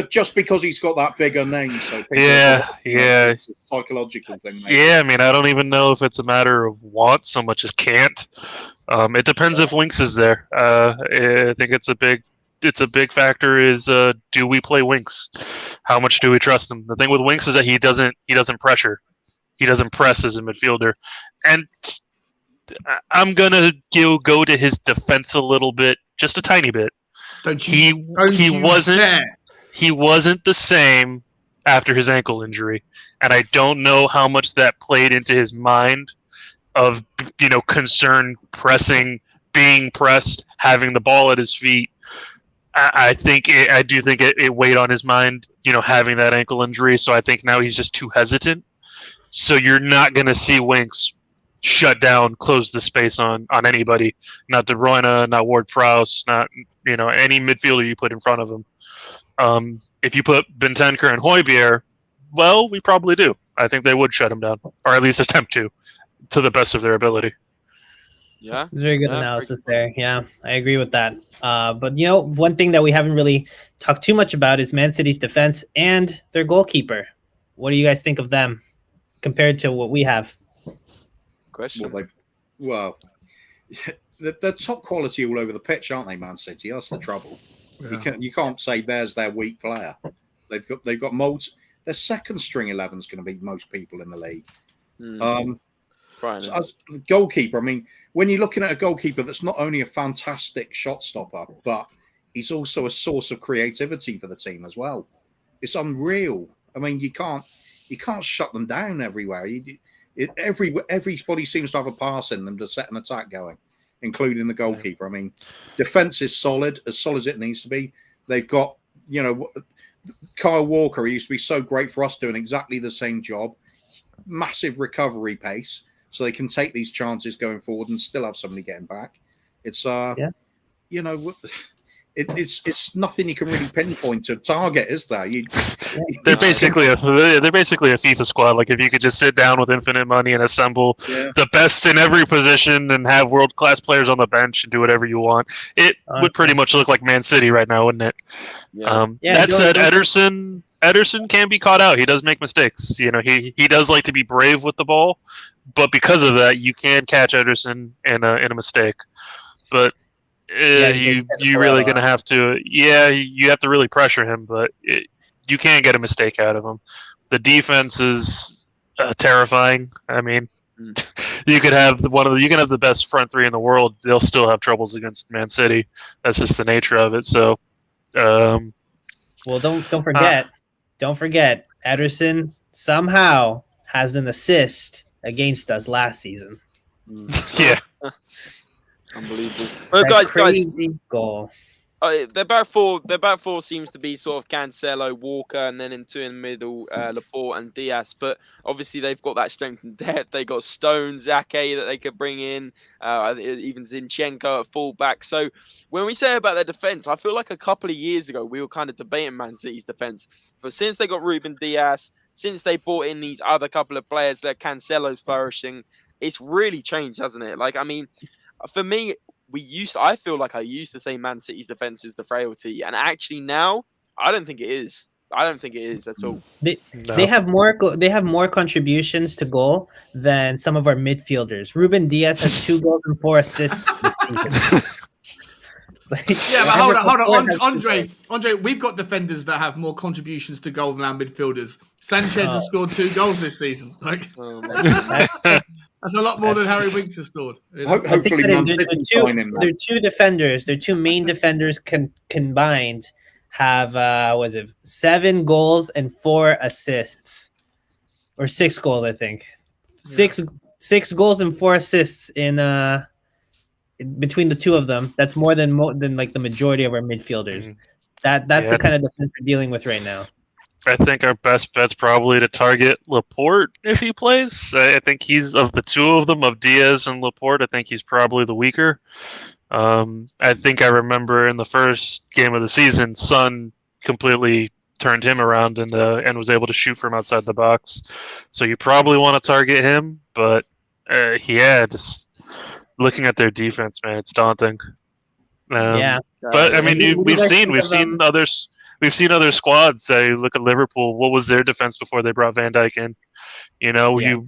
Just because he's got that bigger name, so Yeah. it's a psychological thing. Maybe. Yeah, I mean, I don't even know if it's a matter of want so much as can't. It depends if Winks is there. I think it's a big factor is do we play Winks? How much do we trust him? The thing with Winks is that he doesn't pressure. He doesn't press as a midfielder. And I'm going to go to his defense a little bit, just a tiny bit. He wasn't the same after his ankle injury. And I don't know how much that played into his mind of, concern, pressing, being pressed, having the ball at his feet. I do think it weighed on his mind, having that ankle injury. So I think now he's just too hesitant. So you're not going to see Winks shut down, close the space on anybody. Not De Bruyne, not Ward-Prowse, not any midfielder you put in front of him. If you put Bentancur and Højbjerg, well, we probably do. I think they would shut him down, or at least attempt to the best of their ability. Yeah, It's very good analysis there. Yeah, I agree with that. But one thing that we haven't really talked too much about is Man City's defense and their goalkeeper. What do you guys think of them compared to what we have? Question. Well, they're top quality all over the pitch, aren't they, Man City? That's the trouble. Yeah. You can't say there's their weak player. They've got molds. Their second string 11 is going to beat most people in the league. So as the goalkeeper, I mean, when you're looking at a goalkeeper that's not only a fantastic shot stopper, but he's also a source of creativity for the team as well. It's unreal. I mean, you can't shut them down everywhere. Everybody seems to have a pass in them to set an attack going, including the goalkeeper. I mean, defense is solid as it needs to be. They've got, Kyle Walker, he used to be so great for us doing exactly the same job. Massive recovery pace, so they can take these chances going forward and still have somebody getting back. It's it's nothing you can really pinpoint to target, is there? They're basically a FIFA squad. Like, if you could just sit down with infinite money and assemble the best in every position and have world class players on the bench and do whatever you want, it would pretty much look like Man City right now, wouldn't it? That said, Ederson can be caught out. He does make mistakes. He does like to be brave with the ball, but because of that, you can catch Ederson in a mistake. But you really gonna have to. Yeah, you have to really pressure him, but you can't get a mistake out of him. The defense is terrifying. I mean, you could have the best front three in the world. They'll still have troubles against Man City. That's just the nature of it. So, well, don't forget. Don't forget, Ederson somehow has an assist against us last season. Yeah. Unbelievable. Well, guys, goal. Their back four seems to be sort of Cancelo, Walker, and then in the middle, Laporte and Diaz. But obviously they've got that strength and depth. They got Stones, Ake that they could bring in, even Zinchenko at fullback. So when we say about their defense, I feel like a couple of years ago we were kind of debating Man City's defense. But since they got Ruben Diaz, since they brought in these other couple of players that Cancelo's flourishing, it's really changed, hasn't it? Like, I mean, for me, I feel like I used to say Man City's defense is the frailty, and actually now I don't think it is. I don't think it is at all. They have more contributions to goal than some of our midfielders. Ruben Diaz has 2 goals and 4 assists this season. Yeah, but hold on, Andre, we've got defenders that have more contributions to goal than our midfielders. Sanchez has scored 2 goals this season. That's a lot more than Harry Winks has scored. Hopefully, their 2 defenders, their 2 main defenders combined have 7 goals and 4 assists, or 6 goals, I think. Six goals and 4 assists in between the 2 of them. That's more than like the majority of our midfielders. That's the kind of defense we're dealing with right now. I think our best bet's probably to target Laporte if he plays. I think he's, of the 2 of them, of Diaz and Laporte, I think he's probably the weaker. I think I remember in the first game of the season, Son completely turned him around and was able to shoot from outside the box. So you probably want to target him, but just looking at their defense, man, it's daunting. But I mean, we've seen others. We've seen other squads. Say, look at Liverpool. What was their defense before they brought Van Dijk in?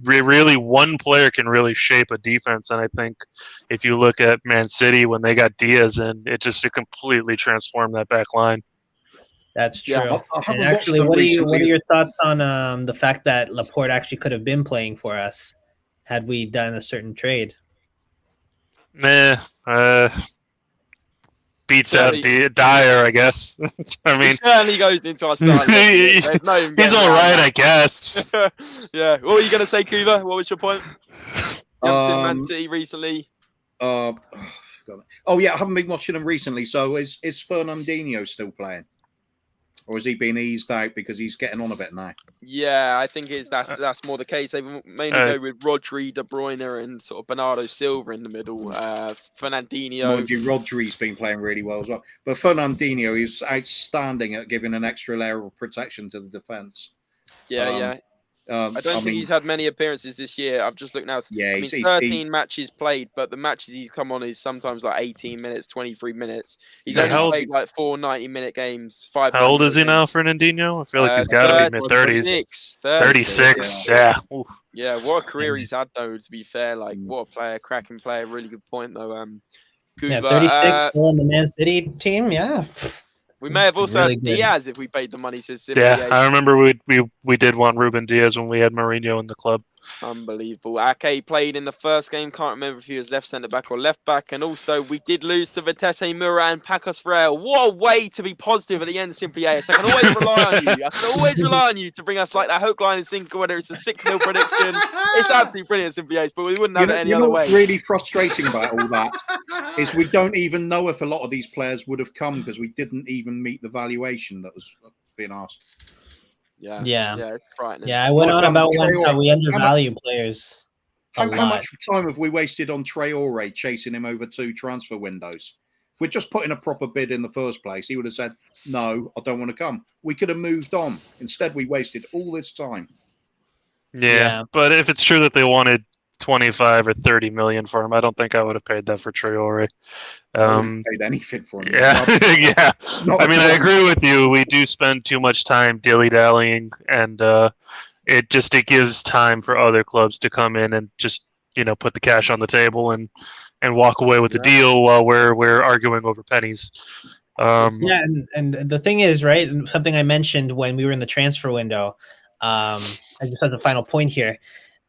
Really one player can really shape a defense. And I think if you look at Man City when they got Diaz in, it completely transformed that back line. That's true. And actually, what are your thoughts on the fact that Laporte actually could have been playing for us had we done a certain trade? Beats out Dyer, I guess. I mean, he certainly goes into our style. He's all right, I guess. Yeah. What were you going to say, Kuva? What was your point? You haven't seen Man City recently? I haven't been watching them recently. So is Fernandinho still playing? Or has he been eased out because he's getting on a bit now? Yeah, I think that's more the case. They mainly go with Rodri, De Bruyne, and sort of Bernardo Silva in the middle. Fernandinho. Mind you, Rodri's been playing really well as well. But Fernandinho is outstanding at giving an extra layer of protection to the defence. Yeah. I don't think he's had many appearances this year. I've just looked now. Yeah, I mean, 13 matches played, but the matches he's come on is sometimes like 18 minutes, 23 minutes. He's only played like 4 90-minute games. 5. How old is he now, Fernandinho? I feel like he's got to be mid-30s. 36. Yeah. Oof. Yeah, what a career he's had, though, to be fair. Like, what a player, cracking player. Really good point, though. Yeah, 36 still on the Man City team. Yeah. We may have also had Diaz if we paid the money, says Simply. Yeah, I remember we did want Ruben Diaz when we had Mourinho in the club. Unbelievable. Ake played in the first game. Can't remember if he was left centre back or left back. And also, we did lose to Vitesse Mura and Pacos Ferreira. What a way to be positive at the end, Simply AS. I can always rely on you. I can always rely on you to bring us like that hook, line, and sinker, whether it's a 6-0 prediction. It's absolutely brilliant, Simply AS, but we wouldn't have it any other way. What's really frustrating about all that is we don't even know if a lot of these players would have come because we didn't even meet the valuation that was being asked. Yeah, it's frightening. Yeah, I went on about once how we undervalue players. How much time have we wasted on Traore chasing him over 2 transfer windows? If we're just putting a proper bid in the first place, he would have said, no, I don't want to come. We could have moved on. Instead, we wasted all this time. Yeah, but if it's true that they wanted 25 or 30 million for him, I don't think I would have paid that for Traore. Paid anything for him. Yeah, yeah. I mean, I agree with you. We do spend too much time dilly-dallying, and it gives time for other clubs to come in and just put the cash on the table and walk away with the deal while we're arguing over pennies. And the thing is, right, and something I mentioned when we were in the transfer window, just as a final point here,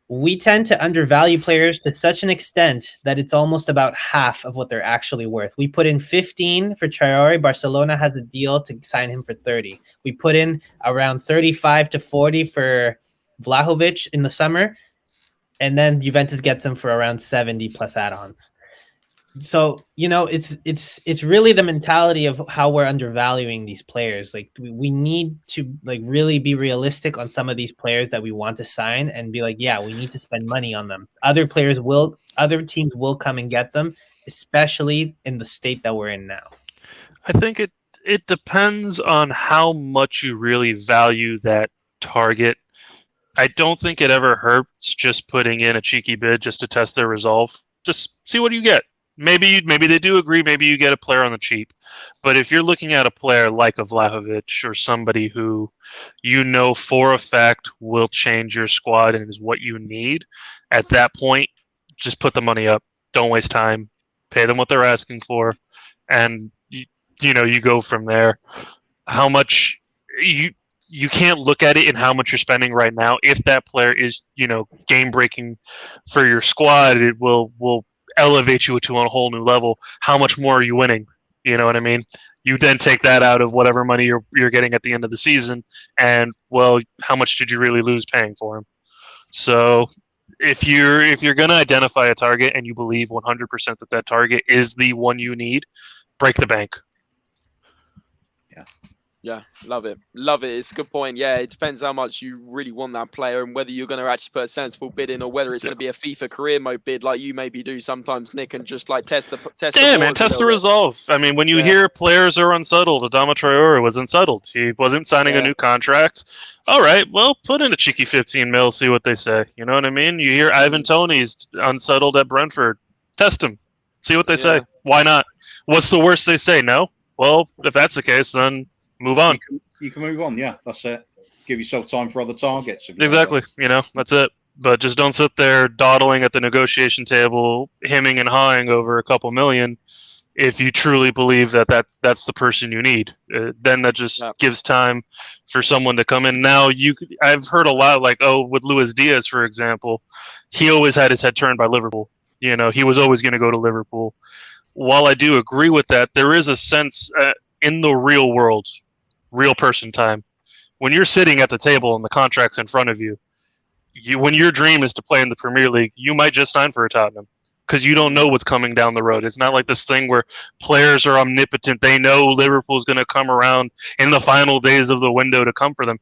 we tend to undervalue players to such an extent that it's almost about half of what they're actually worth. We put in 15 for Traore. Barcelona has a deal to sign him for 30. We put in around 35 to 40 for Vlahovic in the summer, and then Juventus gets him for around 70 plus add-ons. So, it's really the mentality of how we're undervaluing these players. Like, we need to really be realistic on some of these players that we want to sign and be like, yeah, we need to spend money on them. Other teams will come and get them, especially in the state that we're in now. I think it depends on how much you really value that target. I don't think it ever hurts just putting in a cheeky bid just to test their resolve. Just see what you get. Maybe they do agree. Maybe you get a player on the cheap. But if you're looking at a player like a Vlahovic or somebody who for a fact will change your squad and is what you need, at that point, just put the money up. Don't waste time. Pay them what they're asking for, and you go from there. How much you can't look at it in how much you're spending right now. If that player is game breaking for your squad, it will elevate you to a whole new level. How much more are you winning? You know what I mean? You then take that out of whatever money you're getting at the end of the season, and how much did you really lose paying for him? So if you're going to identify a target and you believe 100% that target is the one you need, break the bank. Yeah, love it. It's a good point. Yeah, it depends how much you really want that player and whether you're going to actually put a sensible bid in or whether it's going to be a FIFA career mode bid like you maybe do sometimes, Nick, and just test the test the resolve. I mean, when you hear players are unsettled, Adama Traore was unsettled. He wasn't signing a new contract. All right, well, put in a cheeky 15 mil, see what they say. You know what I mean? You hear Ivan Toney's unsettled at Brentford. Test him. See what they say. Why not? What's the worst they say? No? Well, if that's the case, then move on. You can move on. Yeah, that's it. Give yourself time for other targets. Exactly. That's it. But just don't sit there dawdling at the negotiation table, hemming and hawing over a couple million. If you truly believe that's the person you need, then that just gives time for someone to come in. Now, I've heard a lot with Luis Diaz, for example, he always had his head turned by Liverpool. He was always going to go to Liverpool. While I do agree with that, there is a sense in the real world, real person time, when you're sitting at the table and the contract's in front of you, when your dream is to play in the Premier League, you might just sign for a Tottenham because you don't know what's coming down the road. It's not like this thing where players are omnipotent. They know Liverpool's going to come around in the final days of the window to come for them.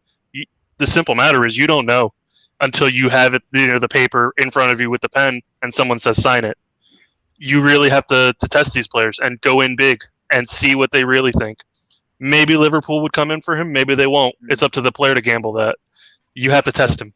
The simple matter is you don't know until you have it, the paper in front of you with the pen and someone says sign it. You really have to test these players and go in big and see what they really think. Maybe Liverpool would come in for him. Maybe they won't. It's up to the player to gamble that. You have to test him.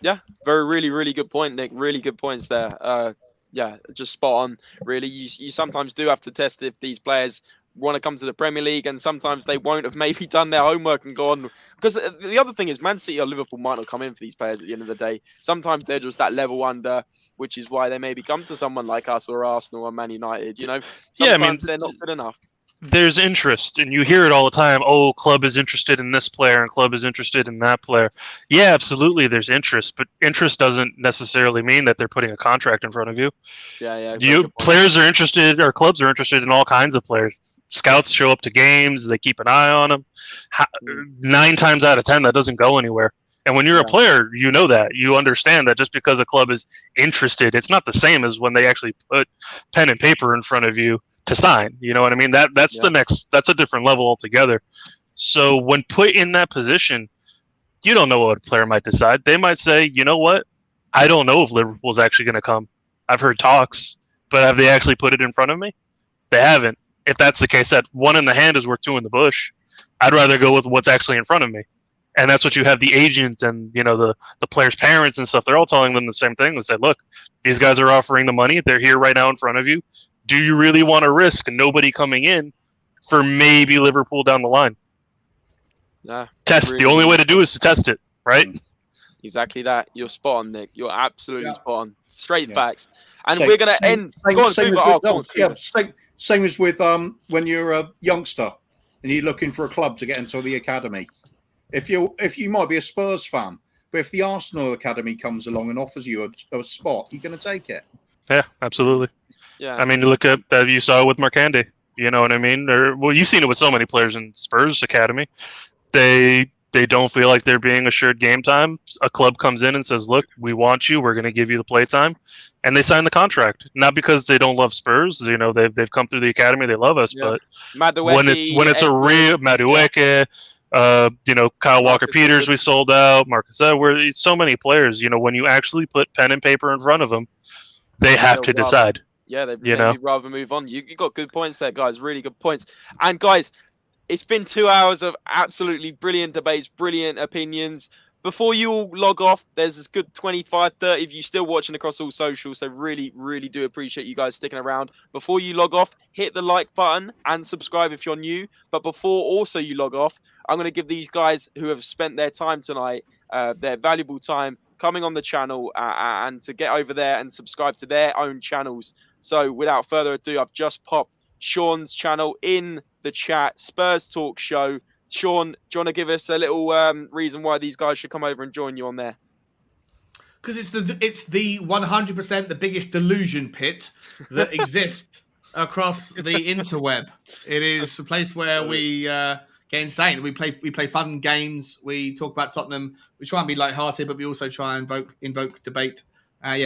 Yeah, really good point, Nick. Really good points there. Yeah, just spot on. Really, you sometimes do have to test if these players want to come to the Premier League, and sometimes they won't have maybe done their homework and gone. Because the other thing is, Man City or Liverpool might not come in for these players at the end of the day. Sometimes they're just that level under, which is why they maybe come to someone like us or Arsenal or Man United. You know, sometimes they're not good enough. There's interest, and you hear it all the time. Oh, club is interested in this player, and club is interested in that player. Yeah, absolutely, there's interest, but interest doesn't necessarily mean that they're putting a contract in front of you. Yeah. Players are interested, or clubs are interested in all kinds of players. Scouts show up to games, they keep an eye on them. 9 times out of 10, that doesn't go anywhere. And when you're a player, you know that. You understand that just because a club is interested, it's not the same as when they actually put pen and paper in front of you to sign. You know what I mean? That's a different level altogether. So when put in that position, you don't know what a player might decide. They might say, you know what? I don't know if Liverpool's actually going to come. I've heard talks, but have they actually put it in front of me? They haven't. If that's the case, that 1 in the hand is worth 2 in the bush. I'd rather go with what's actually in front of me. And that's what you have the agent and, you know, the players' parents and stuff. They're all telling them the same thing. They said, look, these guys are offering the money. They're here right now in front of you. Do you really want to risk nobody coming in for maybe Liverpool down the line? Test. Really, the only way to do is to test it, right? Exactly that. You're spot on, Nick. You're absolutely spot on. Straight facts. And we're going to end. Same as with when you're a youngster and you're looking for a club to get into the academy. If you might be a Spurs fan, but if the Arsenal academy comes along and offers you a spot, you're going to take it. Yeah, absolutely. Yeah. I mean, look at that. You saw it with Marcande. You know what I mean? You've seen it with so many players in Spurs academy. They don't feel like they're being assured game time. A club comes in and says, "Look, we want you. We're going to give you the play time," and they sign the contract. Not because they don't love Spurs. You know, they've come through the academy. They love us, but when it's a real Madueke. Kyle Walker-Peters we sold out, Marcus Edwards, so many players. You know, when you actually put pen and paper in front of them, they have to decide. Yeah, they'd rather move on. You got good points there, guys. Really good points. And guys, it's been 2 hours of absolutely brilliant debates, brilliant opinions. Before you all log off, there's this good 25, 30 of you still watching across all socials. So really, really do appreciate you guys sticking around. Before you log off, hit the like button and subscribe if you're new. But before also you log off, I'm going to give these guys who have spent their time tonight, their valuable time coming on the channel and to get over there and subscribe to their own channels. So without further ado, I've just popped Sean's channel in the chat, Spurs Talk Show. Sean, do you want to give us a little reason why these guys should come over and join you on there? Because it's the 100% the biggest delusion pit that exists across the interweb. It is a place where we get insane. We play fun games. We talk about Tottenham. We try and be lighthearted, but we also try and invoke debate.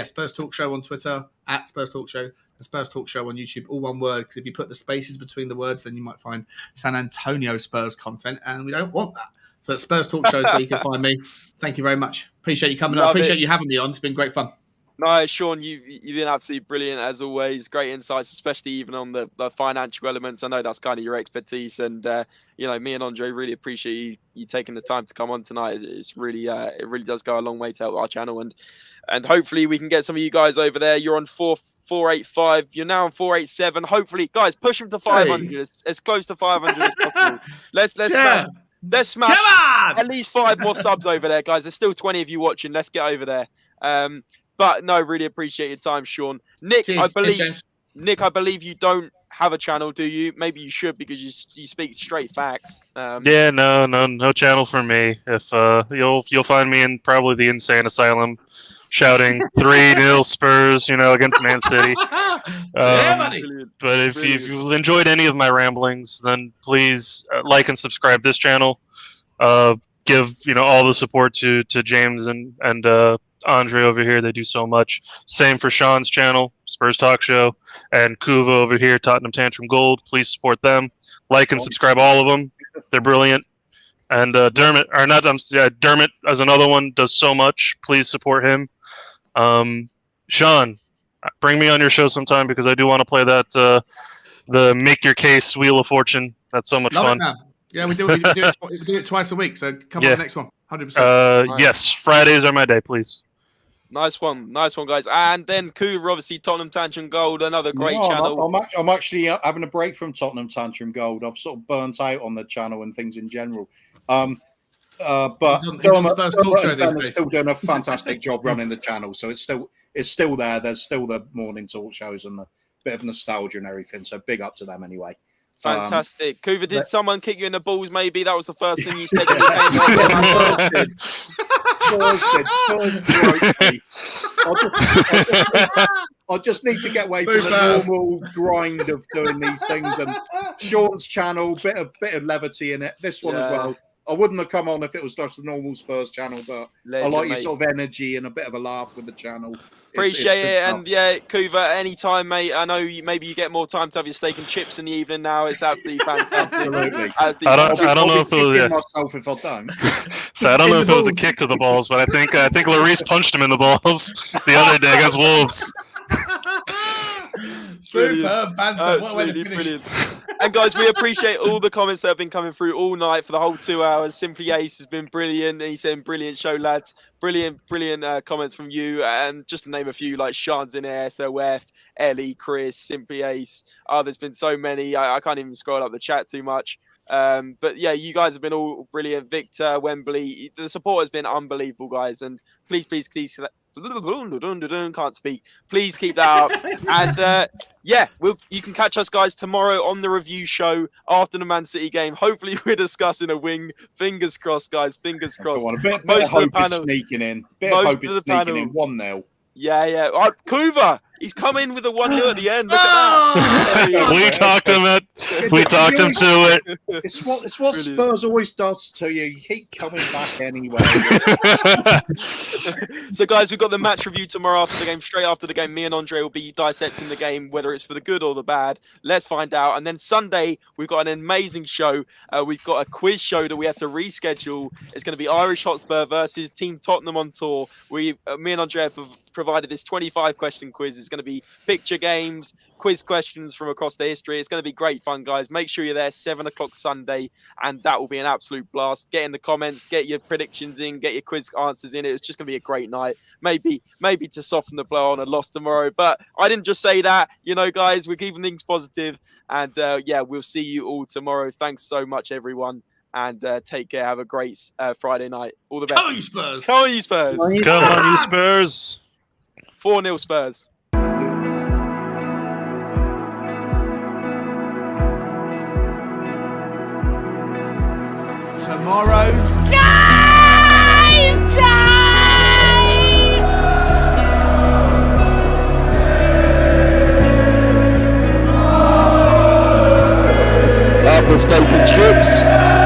Spurs Talk Show on Twitter, at Spurs Talk Show, and Spurs Talk Show on YouTube, all one word, because if you put the spaces between the words, then you might find San Antonio Spurs content, and we don't want that. So at Spurs Talk Show is where you can find me. Thank you very much. Appreciate you coming on. Appreciate you having me on. It's been great fun. No, Sean, you've been absolutely brilliant as always. Great insights, especially even on the financial elements. I know that's kind of your expertise, and me and Andre really appreciate you taking the time to come on tonight. It's really it really does go a long way to help our channel, and hopefully we can get some of you guys over there. You're on 485. You're now on 487. Hopefully, guys, push them to 500 as close to 500 as possible. Let's smash at least 5 more subs over there, guys. There's still 20 of you watching. Let's get over there. But no, really appreciate your time, Sean. Nick, cheers. I believe you don't have a channel, do you? Maybe you should, because you speak straight facts. No channel for me. If you'll find me in probably the insane asylum, shouting 3-0 Spurs, against Man City. Buddy. But if you've enjoyed any of my ramblings, then please like and subscribe this channel. Give all the support to James and Andre over here. They do so much. Same for Sean's channel, Spurs Talk Show, and Kuva over here, Tottenham Tantrum Gold. Please support them. Like and subscribe all of them. They're brilliant. And Dermot as another one, does so much. Please support him. Sean, bring me on your show sometime, because I do want to play that the Make Your Case Wheel of Fortune. That's so much fun. Yeah, we do it twice a week. So come on the next one, 100%. Yes, Fridays are my day, please. Nice one, guys. And then Cougar, obviously Tottenham Tantrum Gold, another great channel. I'm actually having a break from Tottenham Tantrum Gold. I've sort of burnt out on the channel and things in general. But he's on Spurs Talk Show these days. Still doing a fantastic job running the channel, so it's still there. There's still the morning talk shows and the bit of nostalgia and everything. So big up to them anyway. Fantastic. Cougar, did someone kick you in the balls? Maybe that was the first thing you said when you came I just need to get away from the normal grind of doing these things. And Sean's channel, bit of levity in it. This one as well. I wouldn't have come on if it was just the normal Spurs channel, but I like your sort of energy and a bit of a laugh with the channel. Appreciate it, and Cougar, anytime, mate. I know maybe you get more time to have your steak and chips in the evening now. It's absolutely fantastic. Absolutely. I don't know if it was myself if I don't. So I don't know if it was a kick to the balls, but I think Lloris punched him in the balls the other day against Wolves. Superb banter. Absolutely brilliant. And guys, we appreciate all the comments that have been coming through all night for the whole 2 hours. Simply Ace has been brilliant. He's saying brilliant show, lads. Brilliant comments from you. And just to name a few, like Sean's in there, SOF, Ellie, Chris, Simply Ace. Oh, there's been so many. I can't even scroll up the chat too much. But yeah, you guys have been all brilliant. Victor, Wembley, the support has been unbelievable, guys. And please can't speak. Please keep that up. And you can catch us, guys, tomorrow on the review show after the Man City game. Hopefully, we're discussing a wing. Fingers crossed, guys. Fingers crossed. Most of the panel sneaking in. Bit of hope is sneaking in. 1-0. Yeah. Cougar, he's come in with a 1-0 at the end. Look at that. We talked him to it. It's what Spurs always does to you. You keep coming back anyway. So, guys, we've got the match review tomorrow after the game. Straight after the game, me and Andre will be dissecting the game, whether it's for the good or the bad. Let's find out. And then Sunday, we've got an amazing show. We've got a quiz show that we had to reschedule. It's going to be Irish Hotspur versus Team Tottenham on tour. Me and Andre have provided this 25-question quiz. It's going to be picture games, quiz questions from across the history. It's going to be great fun, guys. Make sure you're there 7 o'clock Sunday, and that will be an absolute blast. Get in the comments, get your predictions in, get your quiz answers in. It's just going to be a great night. Maybe to soften the blow on a loss tomorrow. But I didn't just say that. Guys, we're keeping things positive. And we'll see you all tomorrow. Thanks so much, everyone. And take care. Have a great Friday night. All the best. Come on, you Spurs. Come on, you Spurs. Come on, you Spurs. 4-0 Spurs. Tomorrow's game day! Apple steak and chips.